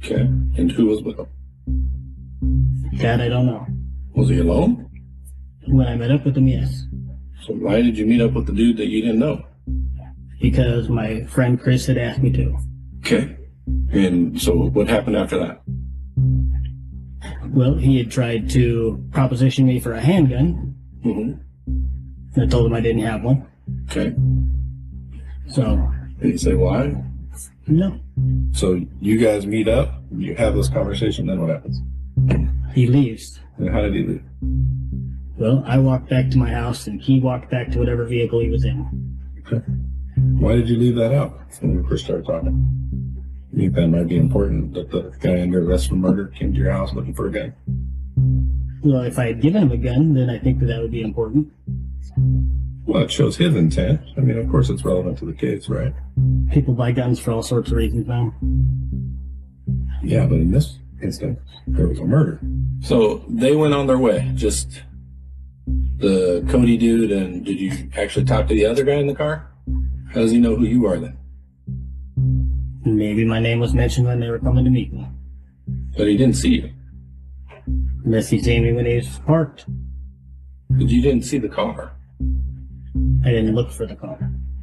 Okay. And who was with him? That I don't know. Was he alone? When I met up with him, yes. So why did you meet up with the dude that you didn't know? Because my friend Chris had asked me to. Okay. And so what happened after that? Well, he had tried to proposition me for a handgun. Mm-hmm. I told him I didn't have one. Okay. So. Did he say why? No. So you guys meet up, you have this conversation, then what happens? He leaves. And how did he leave? Well, I walked back to my house and he walked back to whatever vehicle he was in. Okay. Why did you leave that out when we first started talking? You think that might be important that the guy under arrest for murder came to your house looking for a gun? Well, if I had given him a gun, then I think that would be important. Well, it shows his intent. I mean, of course it's relevant to the case, right? People buy guns for all sorts of reasons, man. Yeah, but in this instance, there was a murder. So they went on their way, just the Cody dude, and did you actually talk to the other guy in the car? How does he know who you are then? Maybe my name was mentioned when they were coming to meet me. But he didn't see you. Unless he seen me when he was parked. But you didn't see the car. I didn't look for the car.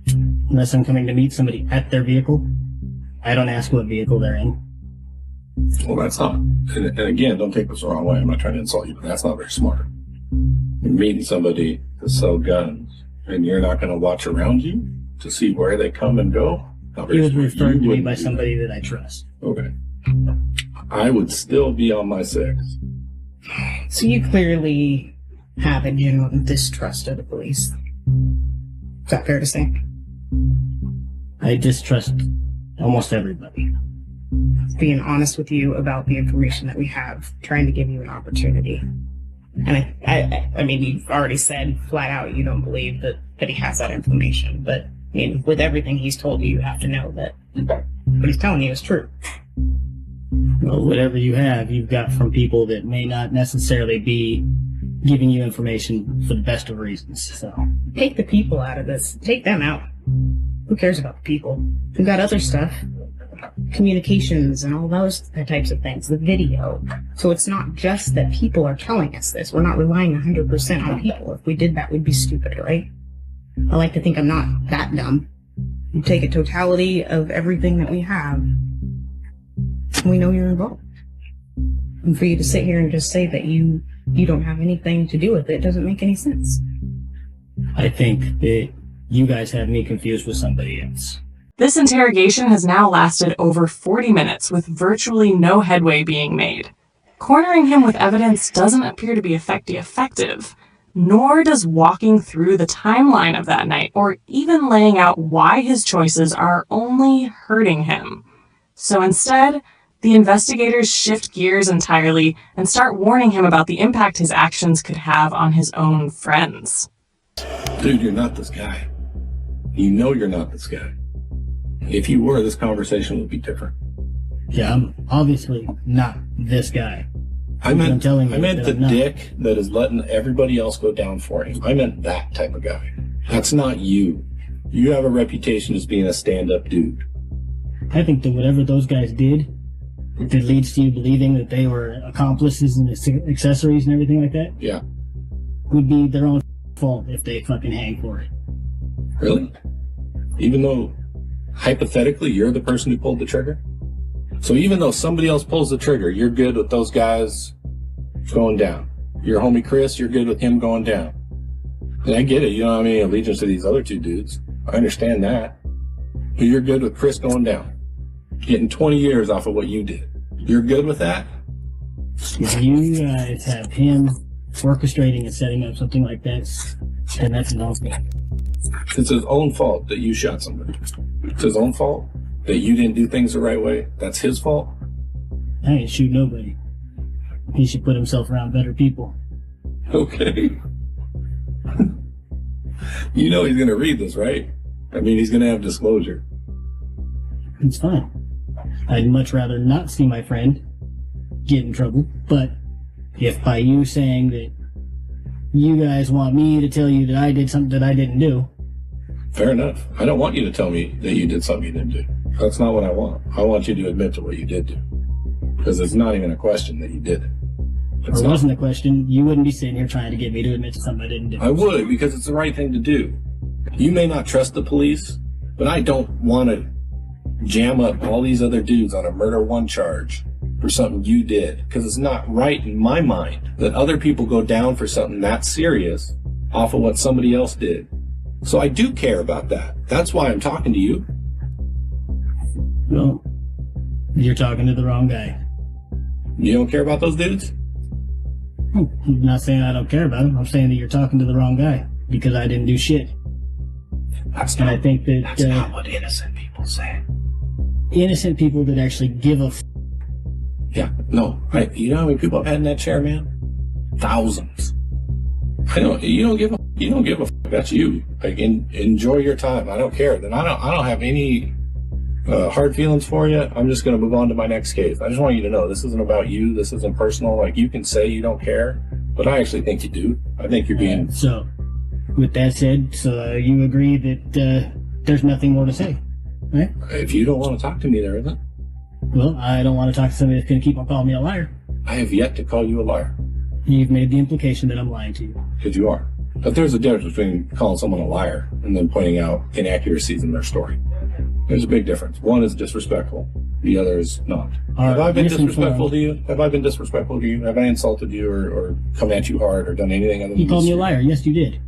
Unless I'm coming to meet somebody at their vehicle, I don't ask what vehicle they're in. Well, that's not, and again, don't take this the wrong way, I'm not trying to insult you, but that's not very smart. You're meeting somebody to sell guns, and you're not going to watch around you to see where they come and go? He was referred to me by somebody that I trust. Okay. I would still be on my 6. So you clearly have a genuine distrust of the police. Is that fair to say? I distrust almost everybody. Being honest with you about the information that we have, trying to give you an opportunity. And I mean, you've already said flat out you don't believe that he has that information. But I mean, with everything he's told you, you have to know that what he's telling you is true. Well, whatever you have, you've got from people that may not necessarily be giving you information for the best of reasons. So take the people out of this. Take them out. Who cares about the people? We've got other stuff. Communications and all those types of things. The video. So it's not just that people are telling us this. We're not relying 100% on people. If we did that, we'd be stupid, right? I like to think I'm not that dumb. You take a totality of everything that we have, we know you're involved. And for you to sit here and just say that you don't have anything to do with it doesn't make any sense. I think that you guys have me confused with somebody else. This interrogation has now lasted over 40 minutes with virtually no headway being made. Cornering him with evidence doesn't appear to be effective, nor does walking through the timeline of that night or even laying out why his choices are only hurting him. So instead, the investigators shift gears entirely and start warning him about the impact his actions could have on his own friends. Dude, you're not this guy. You know you're not this guy. If you were, this conversation would be different. Yeah, I'm obviously not this guy. I meant the dick that is letting everybody else go down for him. I meant that type of guy. That's not you. You have a reputation as being a stand-up dude. I think that whatever those guys did, if it leads to you believing that they were accomplices and accessories and everything like that, Yeah. would be their own fault if they fucking hang for it. Really? Even though, hypothetically, you're the person who pulled the trigger? So even though somebody else pulls the trigger, you're good with those guys going down. Your homie Chris, you're good with him going down. And I get it, you don't have any allegiance to these other two dudes. I understand that. But you're good with Chris going down. Getting 20 years off of what you did. You're good with that? If you guys have him orchestrating and setting up something like that, then that's his own fault. It's his own fault that you shot somebody. It's his own fault that you didn't do things the right way. That's his fault. I ain't shoot nobody. He should put himself around better people. Okay. You know he's going to read this, right? I mean, he's going to have disclosure. It's fine. I'd much rather not see my friend get in trouble, but if by you saying that you guys want me to tell you that I did something that I didn't do. Fair enough. I don't want you to tell me that you did something you didn't do. That's not what I want. I want you to admit to what you did do. Because it's not even a question that you did it. Or wasn't a question, you wouldn't be sitting here trying to get me to admit to something I didn't do. I would, because it's the right thing to do. You may not trust the police, but I don't want to jam up all these other dudes on a murder one charge for something you did. Because it's not right in my mind that other people go down for something that serious off of what somebody else did. So I do care about that. That's why I'm talking to you. Well, you're talking to the wrong guy. You don't care about those dudes? I'm not saying I don't care about them. I'm saying that you're talking to the wrong guy because I didn't do shit. That's not what innocent people say. Innocent people that actually give a Yeah, no. You know how many people I've had in that chair, man? Thousands. You don't give a fuck. That's you. Like, enjoy your time. I don't care. Then I don't have any hard feelings for you. I'm just going to move on to my next case. I just want you to know this isn't about you. This isn't personal. Like, you can say you don't care, but I actually think you do. I think you're being... So, with that said, you agree that there's nothing more to say, right? If you don't want to talk to me, there isn't. Well, I don't want to talk to somebody that's going to keep on calling me a liar. I have yet to call you a liar. You've made the implication that I'm lying to you. Because you are. But there's a difference between calling someone a liar and then pointing out inaccuracies in their story. There's a big difference. One is disrespectful. The other is not. Have I been disrespectful to you? Have I been disrespectful to you? Have I insulted you or come at you hard or done anything other than... You called me a liar. Yes, you did.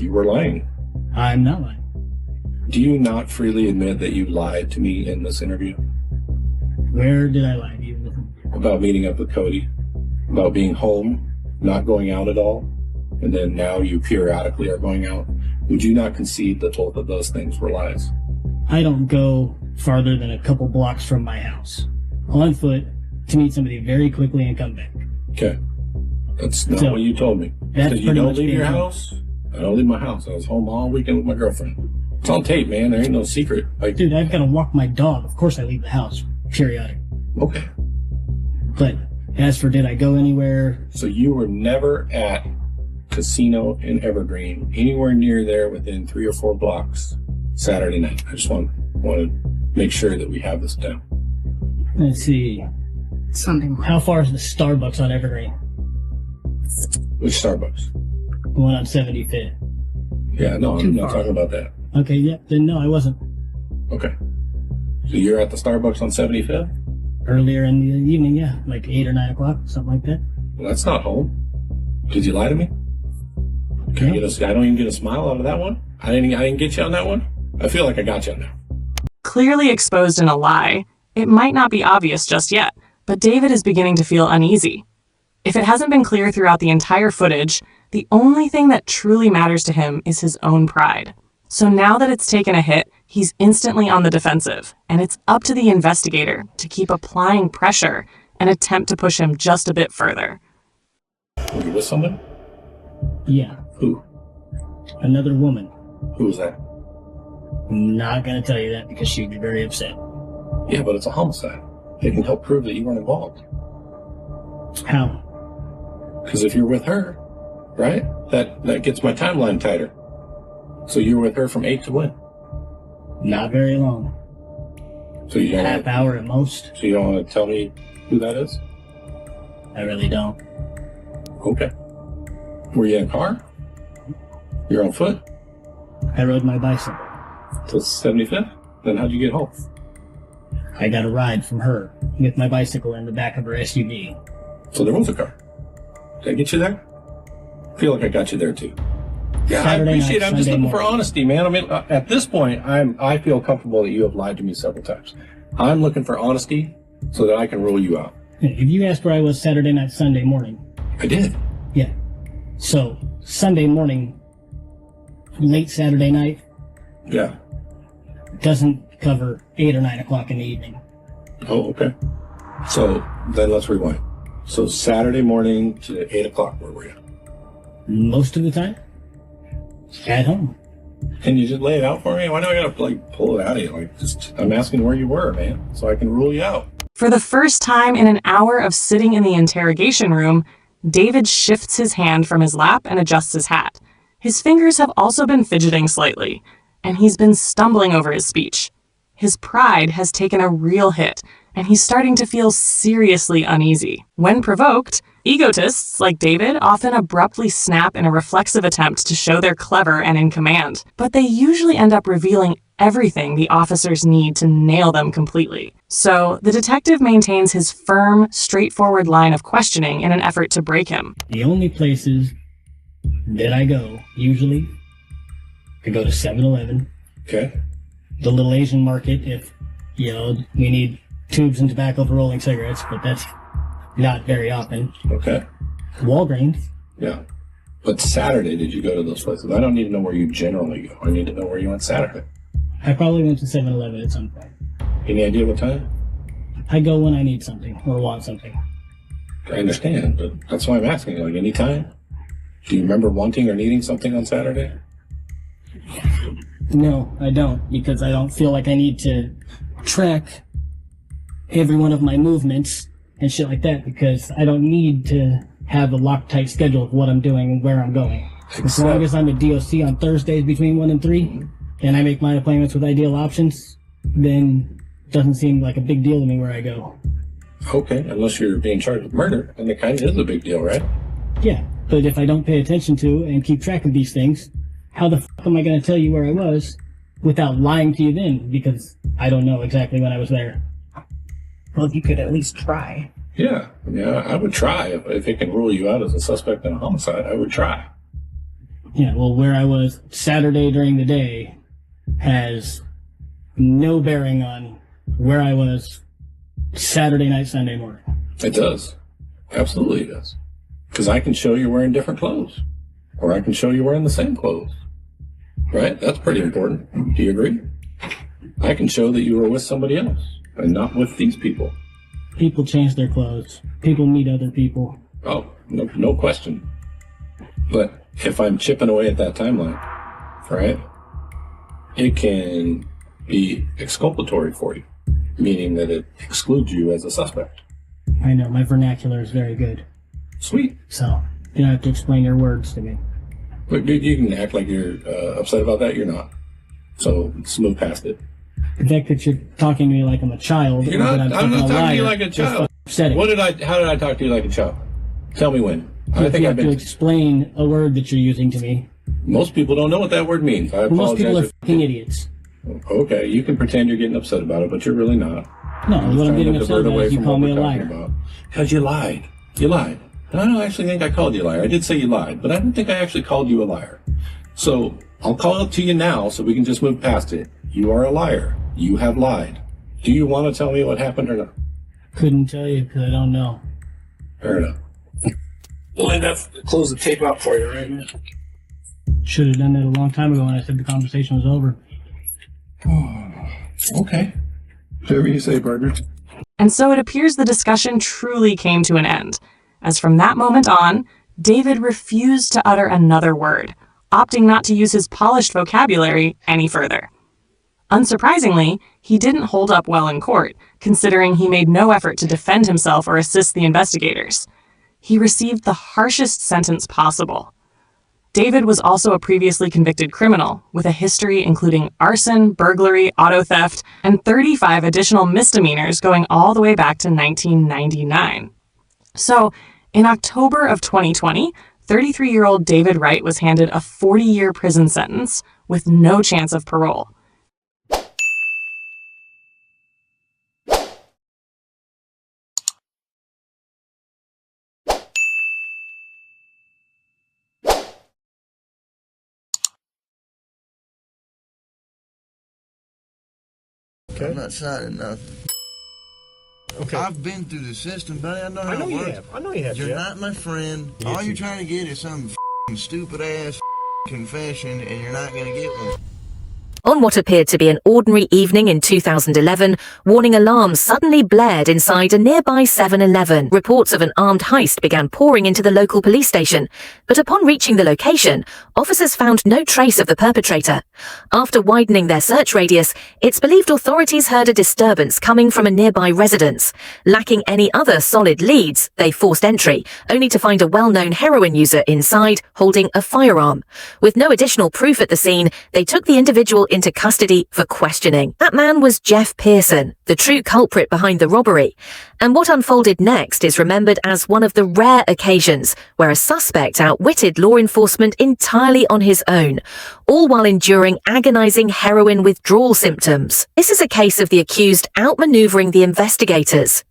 You were lying. I'm not lying. Do you not freely admit that you lied to me in this interview? Where did I lie to you? About meeting up with Cody. About being home, not going out at all. And then now you periodically are going out. Would you not concede that both of those things were lies? I don't go farther than a couple blocks from my house on foot to meet somebody very quickly and come back. Okay. That's not what you told me. That's you don't leave your house? I don't leave my house. I was home all weekend with my girlfriend. It's on tape, man. There ain't no secret. Like, dude, I've got to walk my dog. Of course I leave the house periodic. Okay. But as for did I go anywhere? So you were never at Casino in Evergreen, anywhere near there within 3 or 4 blocks Saturday night. I just want to make sure that we have this down. Let's see. Sunday. How far is the Starbucks on Evergreen? Which Starbucks? The one on 75th. Yeah, no, I'm not talking about that. Okay, yeah, then no, I wasn't. Okay. So you're at the Starbucks on 75th? Earlier in the evening, yeah, like 8 or 9 o'clock, something like that. Well, that's not home. Did you lie to me? Can I don't even get a smile out of that one? I didn't get you on that one? I feel like I got you on that. Clearly exposed in a lie, it might not be obvious just yet, but David is beginning to feel uneasy. If it hasn't been clear throughout the entire footage, the only thing that truly matters to him is his own pride. So now that it's taken a hit, he's instantly on the defensive, and it's up to the investigator to keep applying pressure and attempt to push him just a bit further. Were you with someone? Yeah. Who? Another woman. Who was that? I'm not going to tell you that because she'd be very upset. Yeah, but it's a homicide. They can help prove that you weren't involved. How? Because if you're with her, right, that gets my timeline tighter. So you were with her from 8 to when? Not very long. So you don't half hour at most. So you don't want to tell me who that is? I really don't. Okay. Were you in a car? You're on foot? I rode my bicycle. To 75th? Then how'd you get home? I got a ride from her with my bicycle in the back of her SUV. So there was a car. Did I get you there? I feel like I got you there too. Yeah, Saturday I appreciate night, it. I'm just Sunday looking for morning. honesty, man. I mean, at this point, I feel comfortable that you have lied to me several times. I'm looking for honesty so that I can rule you out. If you asked where I was Saturday night, Sunday morning. I did. Yeah. So, Sunday morning, late Saturday night, Yeah. doesn't cover 8 or 9 o'clock in the evening. Oh, okay. So then let's rewind. So Saturday morning to 8 o'clock, where were you? Most of the time, at home. Can you just lay it out for me? Why do I gotta pull it out of you? I'm asking where you were, man, so I can rule you out. For the first time in an hour of sitting in the interrogation room, David shifts his hand from his lap and adjusts his hat. His fingers have also been fidgeting slightly, and he's been stumbling over his speech. His pride has taken a real hit, and he's starting to feel seriously uneasy. When provoked, egotists like David often abruptly snap in a reflexive attempt to show they're clever and in command, but they usually end up revealing everything the officers need to nail them completely. So the detective maintains his firm, straightforward line of questioning in an effort to break him. The only places that I go, usually, I go to 7-Eleven. Okay. The little Asian market, if, we need tubes and tobacco for rolling cigarettes, but that's not very often. Okay. Walgreens. Yeah. But Saturday, did you go to those places? I don't need to know where you generally go. I need to know where you went Saturday. I probably went to 7-Eleven at some point. Any idea what time? I go when I need something or want something. I understand, but that's why I'm asking. Any time? Do you remember wanting or needing something on Saturday? No, I don't, because I don't feel like I need to track every one of my movements and shit like that, because I don't need to have a Loctite schedule of what I'm doing and where I'm going. As long as I'm at DOC on Thursdays between 1 and 3, and I make my appointments with Ideal Options, then it doesn't seem like a big deal to me where I go. Okay, unless you're being charged with murder, and it kind of is a big deal, right? Yeah, but if I don't pay attention to and keep track of these things, how the fuck am I going to tell you where I was without lying to you then? Because I don't know exactly when I was there. Well, you could at least try. Yeah, I would try. If it can rule you out as a suspect in a homicide, I would try. Yeah, well, where I was Saturday during the day has no bearing on where I was Saturday night, Sunday morning. It does. Absolutely it does. Because I can show you're wearing different clothes. Or I can show you're wearing the same clothes. Right? That's pretty important. Do you agree? I can show that you were with somebody else and not with these people. People change their clothes. People meet other people. Oh, no question. But if I'm chipping away at that timeline, right, it can be exculpatory for you, meaning that it excludes you as a suspect. I know, my vernacular is very good. Sweet. So, you don't have to explain your words to me. Look, dude, you can act like you're upset about that. You're not. So, let's move past it. The fact that you're talking to me like I'm a child. You're not. I'm not talking to you like a child. Upsetting. How did I talk to you like a child? Tell me when. I If think you I've have to been. explain a word that you're using to me. Most people don't know what that word means. I apologize. Most people are fucking idiots. Okay, you can pretend you're getting upset about it, but you're really not. No, what I'm getting upset about is you call me a liar. Because you lied. You lied. And I don't actually think I called you a liar. I did say you lied, but I don't think I actually called you a liar. So I'll call it to you now so we can just move past it. You are a liar. You have lied. Do you want to tell me what happened or not? Couldn't tell you because I don't know. Fair enough. We'll end up close the tape out for you right now. Should have done it a long time ago when I said the conversation was over. Okay. Whatever you say, partner. And so it appears the discussion truly came to an end, as from that moment on, David refused to utter another word, opting not to use his polished vocabulary any further. Unsurprisingly, he didn't hold up well in court, considering he made no effort to defend himself or assist the investigators. He received the harshest sentence possible. David was also a previously convicted criminal with a history including arson, burglary, auto theft, and 35 additional misdemeanors going all the way back to 1999. So, in October of 2020, 33-year-old David Wright was handed a 40-year prison sentence with no chance of parole. Okay. I'm not signing nothing. Okay. I've been through the system, buddy. I know how it works. I know you have. You're Jeff. not my friend. Yes, All you're trying to get is some stupid ass confession, and you're not gonna get one. On what appeared to be an ordinary evening in 2011, warning alarms suddenly blared inside a nearby 7-Eleven. Reports of an armed heist began pouring into the local police station, but upon reaching the location, officers found no trace of the perpetrator. After widening their search radius, it's believed authorities heard a disturbance coming from a nearby residence. Lacking any other solid leads, they forced entry, only to find a well-known heroin user inside holding a firearm. With no additional proof at the scene, they took the individual into custody for questioning. That man was Jeff Pearson, the true culprit behind the robbery. And what unfolded next is remembered as one of the rare occasions where a suspect outwitted law enforcement entirely on his own, all while enduring agonizing heroin withdrawal symptoms. This is a case of the accused outmaneuvering the investigators.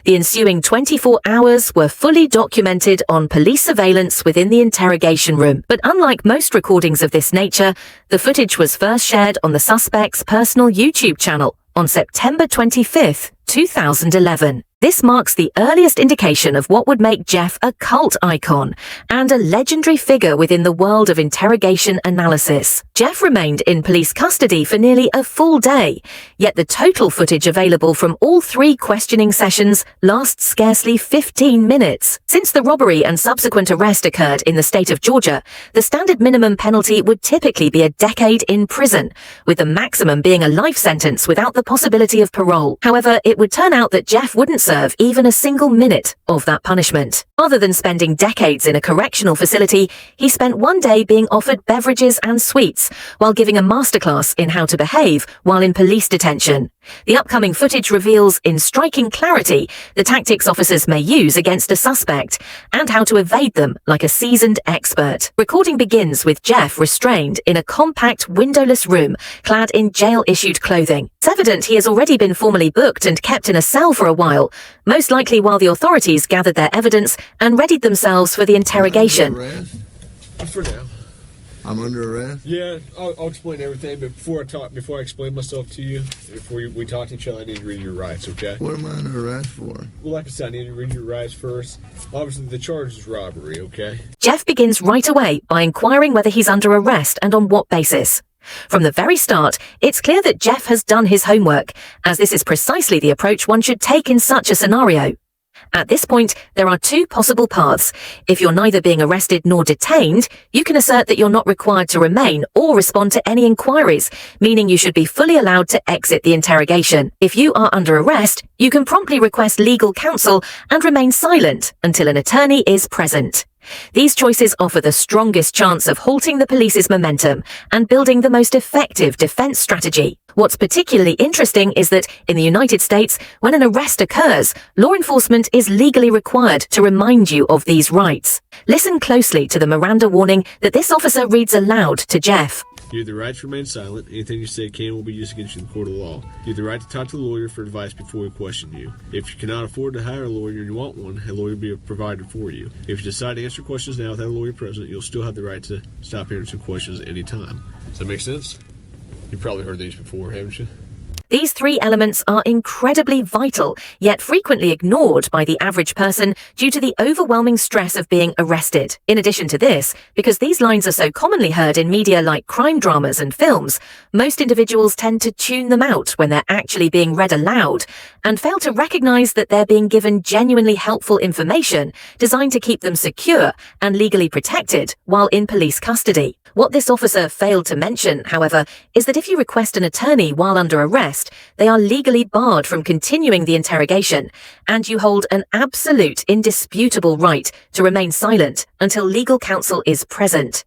The ensuing 24 hours were fully documented on police surveillance within the interrogation room. But unlike most recordings of this nature, the footage was first shared on the suspect's personal YouTube channel on September 25th, 2011. This marks the earliest indication of what would make Jeff a cult icon and a legendary figure within the world of interrogation analysis. Jeff remained in police custody for nearly a full day, yet the total footage available from all 3 questioning sessions lasts scarcely 15 minutes. Since the robbery and subsequent arrest occurred in the state of Georgia, the standard minimum penalty would typically be a decade in prison, with the maximum being a life sentence without the possibility of parole. However, it would turn out that Jeff wouldn't serve even a single minute of that punishment. Rather than spending decades in a correctional facility, he spent one day being offered beverages and sweets while giving a masterclass in how to behave while in police detention. The upcoming footage reveals in striking clarity the tactics officers may use against a suspect and how to evade them like a seasoned expert. Recording begins with Jeff restrained in a compact windowless room clad in jail-issued clothing. It's evident he has already been formally booked and kept in a cell for a while, most likely while the authorities gathered their evidence and readied themselves for the interrogation. For now. I'm under arrest? Yeah, I'll explain everything, but before I explain myself to you, before we talk to each other, I need to read your rights, okay? What am I under arrest for? Well, like I said, I need to read your rights first. Obviously, the charge is robbery, okay? Jeff begins right away by inquiring whether he's under arrest and on what basis. From the very start, it's clear that Jeff has done his homework, as this is precisely the approach one should take in such a scenario. At this point, there are 2 possible paths. If you're neither being arrested nor detained, you can assert that you're not required to remain or respond to any inquiries, meaning you should be fully allowed to exit the interrogation. If you are under arrest, you can promptly request legal counsel and remain silent until an attorney is present. These choices offer the strongest chance of halting the police's momentum and building the most effective defense strategy. What's particularly interesting is that in the United States, when an arrest occurs, law enforcement is legally required to remind you of these rights. Listen closely to the Miranda warning that this officer reads aloud to Jeff. You have the right to remain silent. Anything you say can will be used against you in the court of law. You have the right to talk to a lawyer for advice before we question you. If you cannot afford to hire a lawyer and you want one, a lawyer will be provided for you. If you decide to answer questions now without a lawyer present, you'll still have the right to stop answering questions at any time. Does that make sense? You've probably heard these before, haven't you? These 3 elements are incredibly vital, yet frequently ignored by the average person due to the overwhelming stress of being arrested. In addition to this, because these lines are so commonly heard in media like crime dramas and films, most individuals tend to tune them out when they're actually being read aloud and fail to recognize that they're being given genuinely helpful information designed to keep them secure and legally protected while in police custody. What this officer failed to mention, however, is that if you request an attorney while under arrest, they are legally barred from continuing the interrogation, and you hold an absolute, indisputable right to remain silent until legal counsel is present.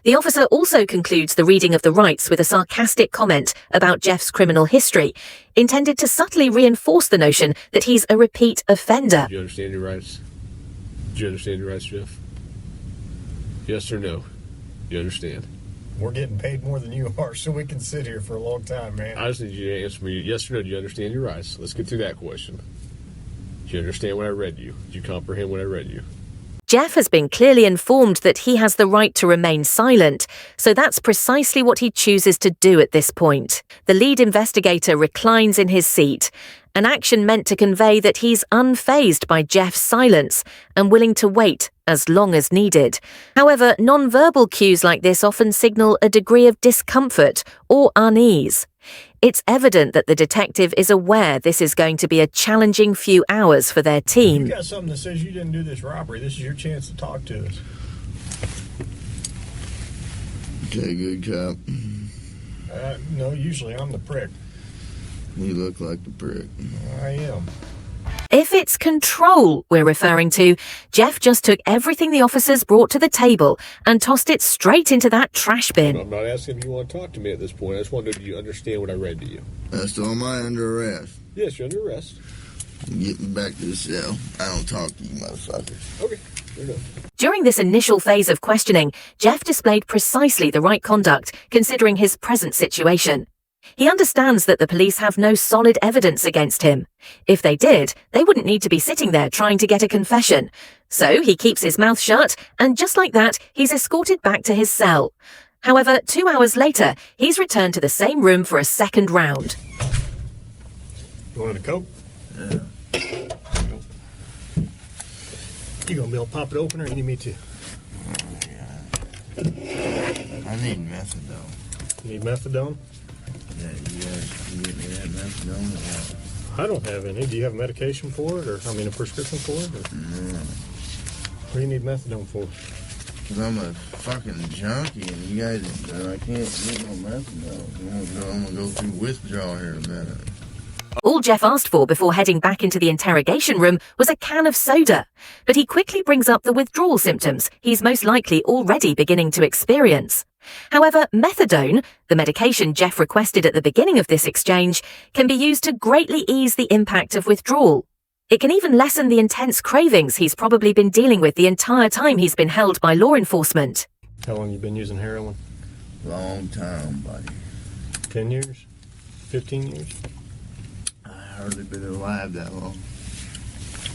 The officer also concludes the reading of the rights with a sarcastic comment about Jeff's criminal history, intended to subtly reinforce the notion that he's a repeat offender. Do you understand your rights? Do you understand your rights, Jeff? Yes or no? You understand? We're getting paid more than you are, so we can sit here for a long time, man. I just need you to answer me yes or no. Do you understand your rights? Let's get through that question. Do you understand what I read you? Do you comprehend what I read you? Jeff has been clearly informed that he has the right to remain silent, so that's precisely what he chooses to do at this point. The lead investigator reclines in his seat, an action meant to convey that he's unfazed by Jeff's silence and willing to wait as long as needed. However, non-verbal cues like this often signal a degree of discomfort or unease. It's evident that the detective is aware this is going to be a challenging few hours for their team. You got something that says you didn't do this robbery. This is your chance to talk to us. Okay, good cop. No, usually I'm the prick. You look like the prick. I am. If it's control we're referring to, Jeff just took everything the officers brought to the table and tossed it straight into that trash bin. I'm not asking if you want to talk to me at this point. I just want to know, do you understand what I read to you? So am I under arrest? Yes, you're under arrest. Get me back to the cell. I don't talk to you motherfuckers. Okay, fair enough. During this initial phase of questioning, Jeff displayed precisely the right conduct, considering his present situation. He understands that the police have no solid evidence against him. If they did, they wouldn't need to be sitting there trying to get a confession. So he keeps his mouth shut, and just like that, he's escorted back to his cell. However, 2 hours later, he's returned to the same room for a second round. You wanted a Coke? Yeah. You gonna be able to pop it open, or you need me to? I need methadone. You need methadone? Yeah, you guys can get me that methadone or what? I don't have any. Do you have medication for it, or a prescription for it? Or? No. What do you need methadone for? Because I'm a fucking junkie, and you guys, I can't get no methadone. I'm gonna go through withdrawal here in a minute. All Jeff asked for before heading back into the interrogation room was a can of soda, but he quickly brings up the withdrawal symptoms he's most likely already beginning to experience. However, methadone, the medication Jeff requested at the beginning of this exchange, can be used to greatly ease the impact of withdrawal. It can even lessen the intense cravings he's probably been dealing with the entire time he's been held by law enforcement. How long you been using heroin? Long time, buddy. 10 years? 15 years? I hardly been alive that long.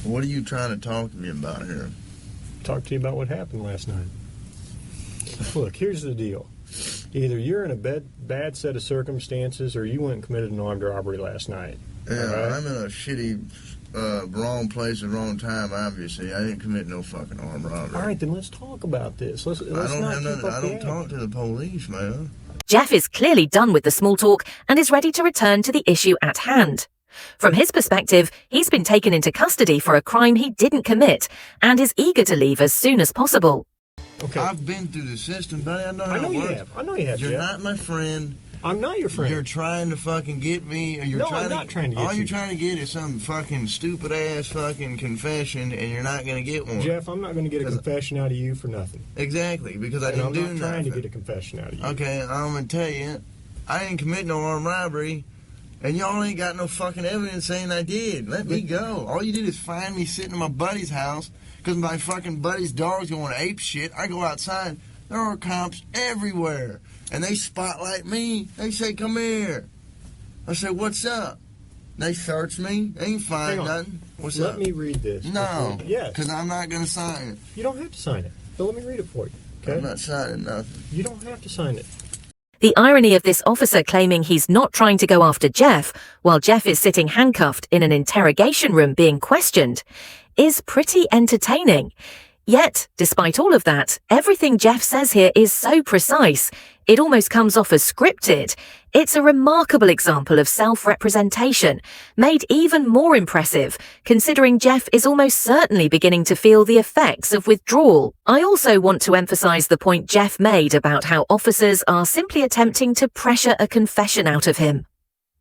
What are you trying to talk to me about here? Talk to you about what happened last night. Look, here's the deal. Either you're in a bad set of circumstances, or you went and committed an armed robbery last night. Yeah, right? I'm in a shitty, wrong place at wrong time, obviously. I didn't commit no fucking armed robbery. All right, then let's talk about this. Let's I don't not have keep nothing. up I the don't talk act. to the police, man. Jeff is clearly done with the small talk and is ready to return to the issue at hand. From his perspective, he's been taken into custody for a crime he didn't commit and is eager to leave as soon as possible. Okay. I've been through the system, buddy. I know how it you works. have. I know you have, You're Jeff. not my friend. I'm not your friend. You're trying to fucking get me. Or you're No, trying I'm not trying to get all you. you're trying to get is some fucking stupid ass fucking confession, and you're not gonna get one. Jeff, I'm not going to get a confession out of you for nothing. Exactly, because I And didn't I'm do not nothing. trying to get a confession out of you. Okay, I'm gonna tell you, I didn't commit no armed robbery, and y'all ain't got no fucking evidence saying I did. Let me go. All you did is find me sitting in my buddy's house because my fucking buddy's dog's going ape shit. I go outside, there are cops everywhere, and they spotlight me. They say, "Come here." I say, "What's up?" They search me. They ain't find Hang on. nothing. What's Let up? me read this. No. Yes. Because I'm not gonna sign it. You don't have to sign it. But let me read it for you. Okay? I'm not signing nothing. You don't have to sign it. The irony of this officer claiming he's not trying to go after Jeff, while Jeff is sitting handcuffed in an interrogation room being questioned, is pretty entertaining. Yet, despite all of that, everything Jeff says here is so precise, it almost comes off as scripted. It's a remarkable example of self-representation, made even more impressive, considering Jeff is almost certainly beginning to feel the effects of withdrawal. I also want to emphasize the point Jeff made about how officers are simply attempting to pressure a confession out of him.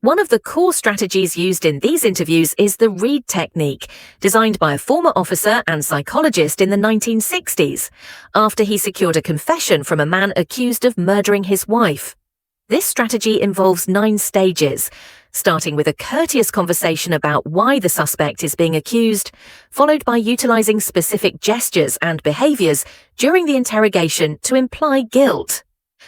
One of the core strategies used in these interviews is the read technique, designed by a former officer and psychologist in the 1960s, after he secured a confession from a man accused of murdering his wife. This strategy involves 9 stages, starting with a courteous conversation about why the suspect is being accused, followed by utilizing specific gestures and behaviors during the interrogation to imply guilt.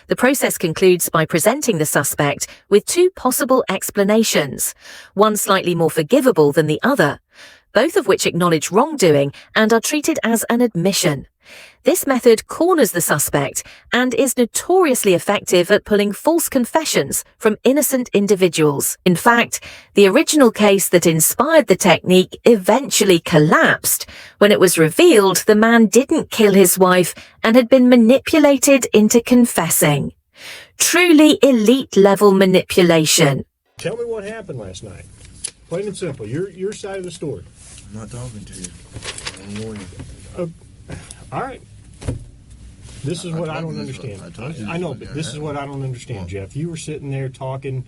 The process concludes by presenting the suspect with 2 possible explanations, one slightly more forgivable than the other, both of which acknowledge wrongdoing and are treated as an admission. This method corners the suspect and is notoriously effective at pulling false confessions from innocent individuals. In fact, the original case that inspired the technique eventually collapsed when it was revealed the man didn't kill his wife and had been manipulated into confessing. Truly elite-level manipulation. Tell me what happened last night. Plain and simple. Your side of the story. I'm not talking to you. I'm a lawyer. All right. This is what I don't understand. I know, but this is what I don't understand, Jeff. You were sitting there talking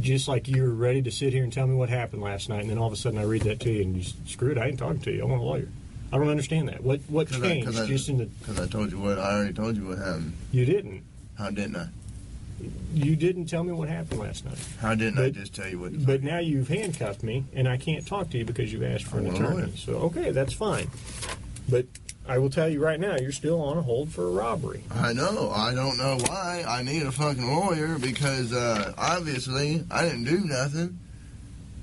just like you were ready to sit here and tell me what happened last night, and then all of a sudden I read that to you, and you screw it, I ain't talking to you. I want a lawyer. I don't understand that. What changed? Because I told you what. I already told you what happened. You didn't. How didn't I? You didn't tell me what happened last night. How didn't I just tell you what? But now you've handcuffed me, and I can't talk to you because you've asked for an attorney. So, okay, that's fine. But I will tell you right now, you're still on a hold for a robbery. I know. I don't know why I need a fucking lawyer because obviously I didn't do nothing.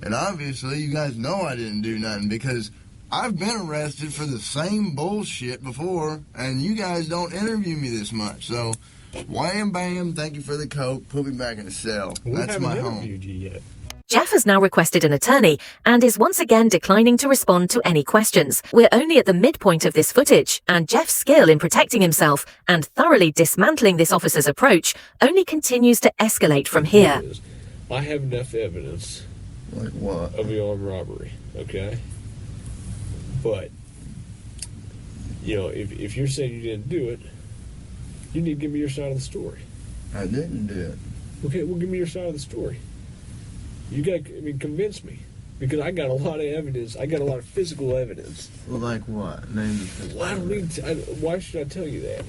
And obviously you guys know I didn't do nothing because I've been arrested for the same bullshit before and you guys don't interview me this much. So, wham bam, thank you for the coke, put me back in the cell. That's my home. We haven't interviewed you yet. Jeff has now requested an attorney and is once again declining to respond to any questions. We're only at the midpoint of this footage, and Jeff's skill in protecting himself and thoroughly dismantling this officer's approach only continues to escalate from here. I have enough evidence like what? Of the armed robbery, okay? But, you know, if you're saying you didn't do it, you need to give me your side of the story. I didn't do it. Okay, well, give me your side of the story. You got to, convince me. Because I got a lot of evidence. I got a lot of physical evidence. Well, like what? Name the physical well, I don't need to, why should I tell you that?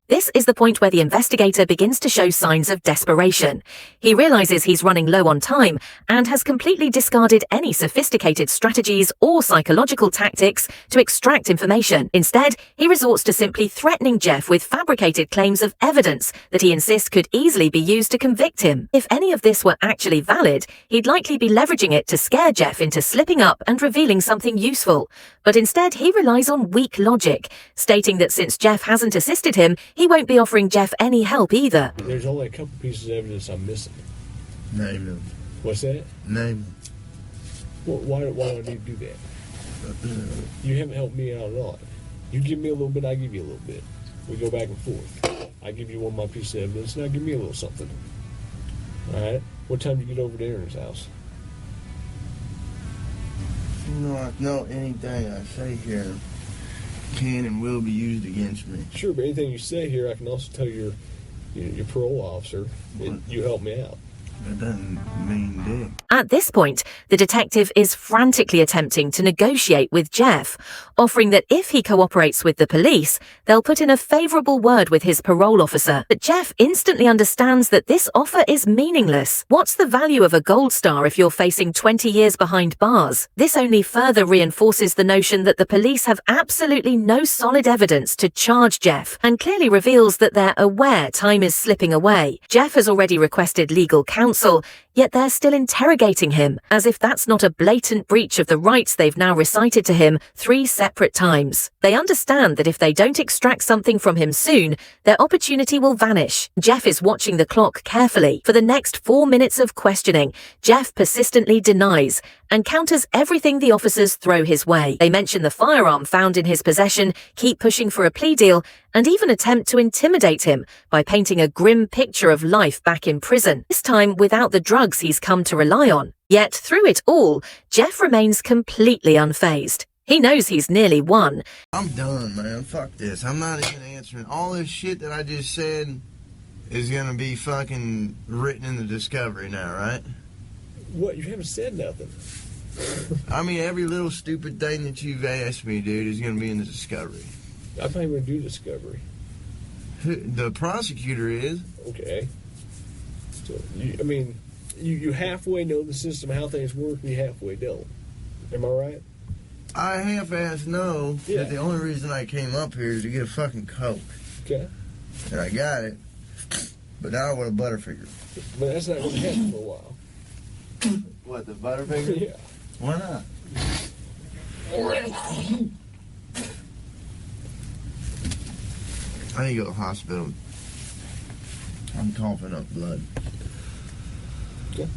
This is the point where the investigator begins to show signs of desperation. He realizes he's running low on time and has completely discarded any sophisticated strategies or psychological tactics to extract information. Instead, he resorts to simply threatening Jeff with fabricated claims of evidence that he insists could easily be used to convict him. If any of this were actually valid, he'd likely be leveraging it to scare Jeff into slipping up and revealing something useful. But instead, he relies on weak logic, stating that since Jeff hasn't assisted him, he won't be offering Jeff any help either. There's only a couple pieces of evidence I'm missing. Name them. What's that? Name them. Well, why do I need to do that? You haven't helped me out at all. You give me a little bit, I give you a little bit. We go back and forth. I give you one of my pieces of evidence, now give me a little something. All right? What time do you get over to Aaron's house? No, anything I say here can and will be used against me. Sure, but anything you say here, I can also tell your parole officer that you helped me out. That doesn't mean dick. At this point, the detective is frantically attempting to negotiate with Jeff, offering that if he cooperates with the police, they'll put in a favorable word with his parole officer. But Jeff instantly understands that this offer is meaningless. What's the value of a gold star if you're facing 20 years behind bars? This only further reinforces the notion that the police have absolutely no solid evidence to charge Jeff, and clearly reveals that they're aware time is slipping away. Jeff has already requested legal counsel, yet they're still interrogating him, as if that's not a blatant breach of the rights they've now recited to him 3 separate times. They understand that if they don't extract something from him soon, their opportunity will vanish. Jeff is watching the clock carefully. For the next 4 minutes of questioning, Jeff persistently denies and counters everything the officers throw his way. They mention the firearm found in his possession, keep pushing for a plea deal, and even attempt to intimidate him by painting a grim picture of life back in prison, this time without the drugs he's come to rely on. Yet through it all, Jeff remains completely unfazed. He knows he's nearly won. I'm done, man. Fuck this. I'm not even answering. All this shit that I just said is gonna be fucking written in the discovery now, right? What? You haven't said nothing. I mean, every little stupid thing that you've asked me, dude, is going to be in the discovery. I'm not even going to do discovery. The prosecutor is. Okay. So, you halfway know the system, how things work, and you halfway don't. Am I right? I half-ass know that the only reason I came up here is to get a fucking Coke. Okay. And I got it. But now I want a Butterfinger. But that's not going to happen for a while. What, the Butterfinger? Yeah. Why not? I need to go to the hospital. I'm coughing up blood. Okay.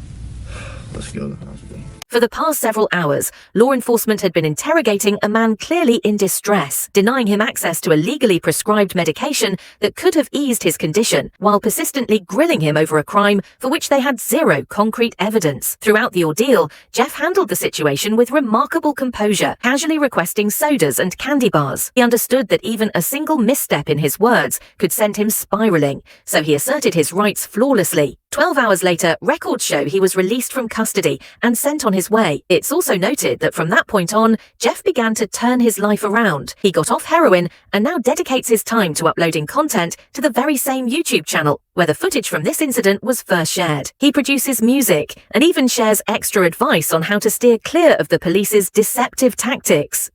Let's go to the hospital. For the past several hours, law enforcement had been interrogating a man clearly in distress, denying him access to a legally prescribed medication that could have eased his condition, while persistently grilling him over a crime for which they had zero concrete evidence. Throughout the ordeal, Jeff handled the situation with remarkable composure, casually requesting sodas and candy bars. He understood that even a single misstep in his words could send him spiraling, so he asserted his rights flawlessly. 12 hours later, records show he was released from custody and sent on his way. It's also noted that from that point on, Jeff began to turn his life around. He got off heroin and now dedicates his time to uploading content to the very same YouTube channel where the footage from this incident was first shared. He produces music and even shares extra advice on how to steer clear of the police's deceptive tactics.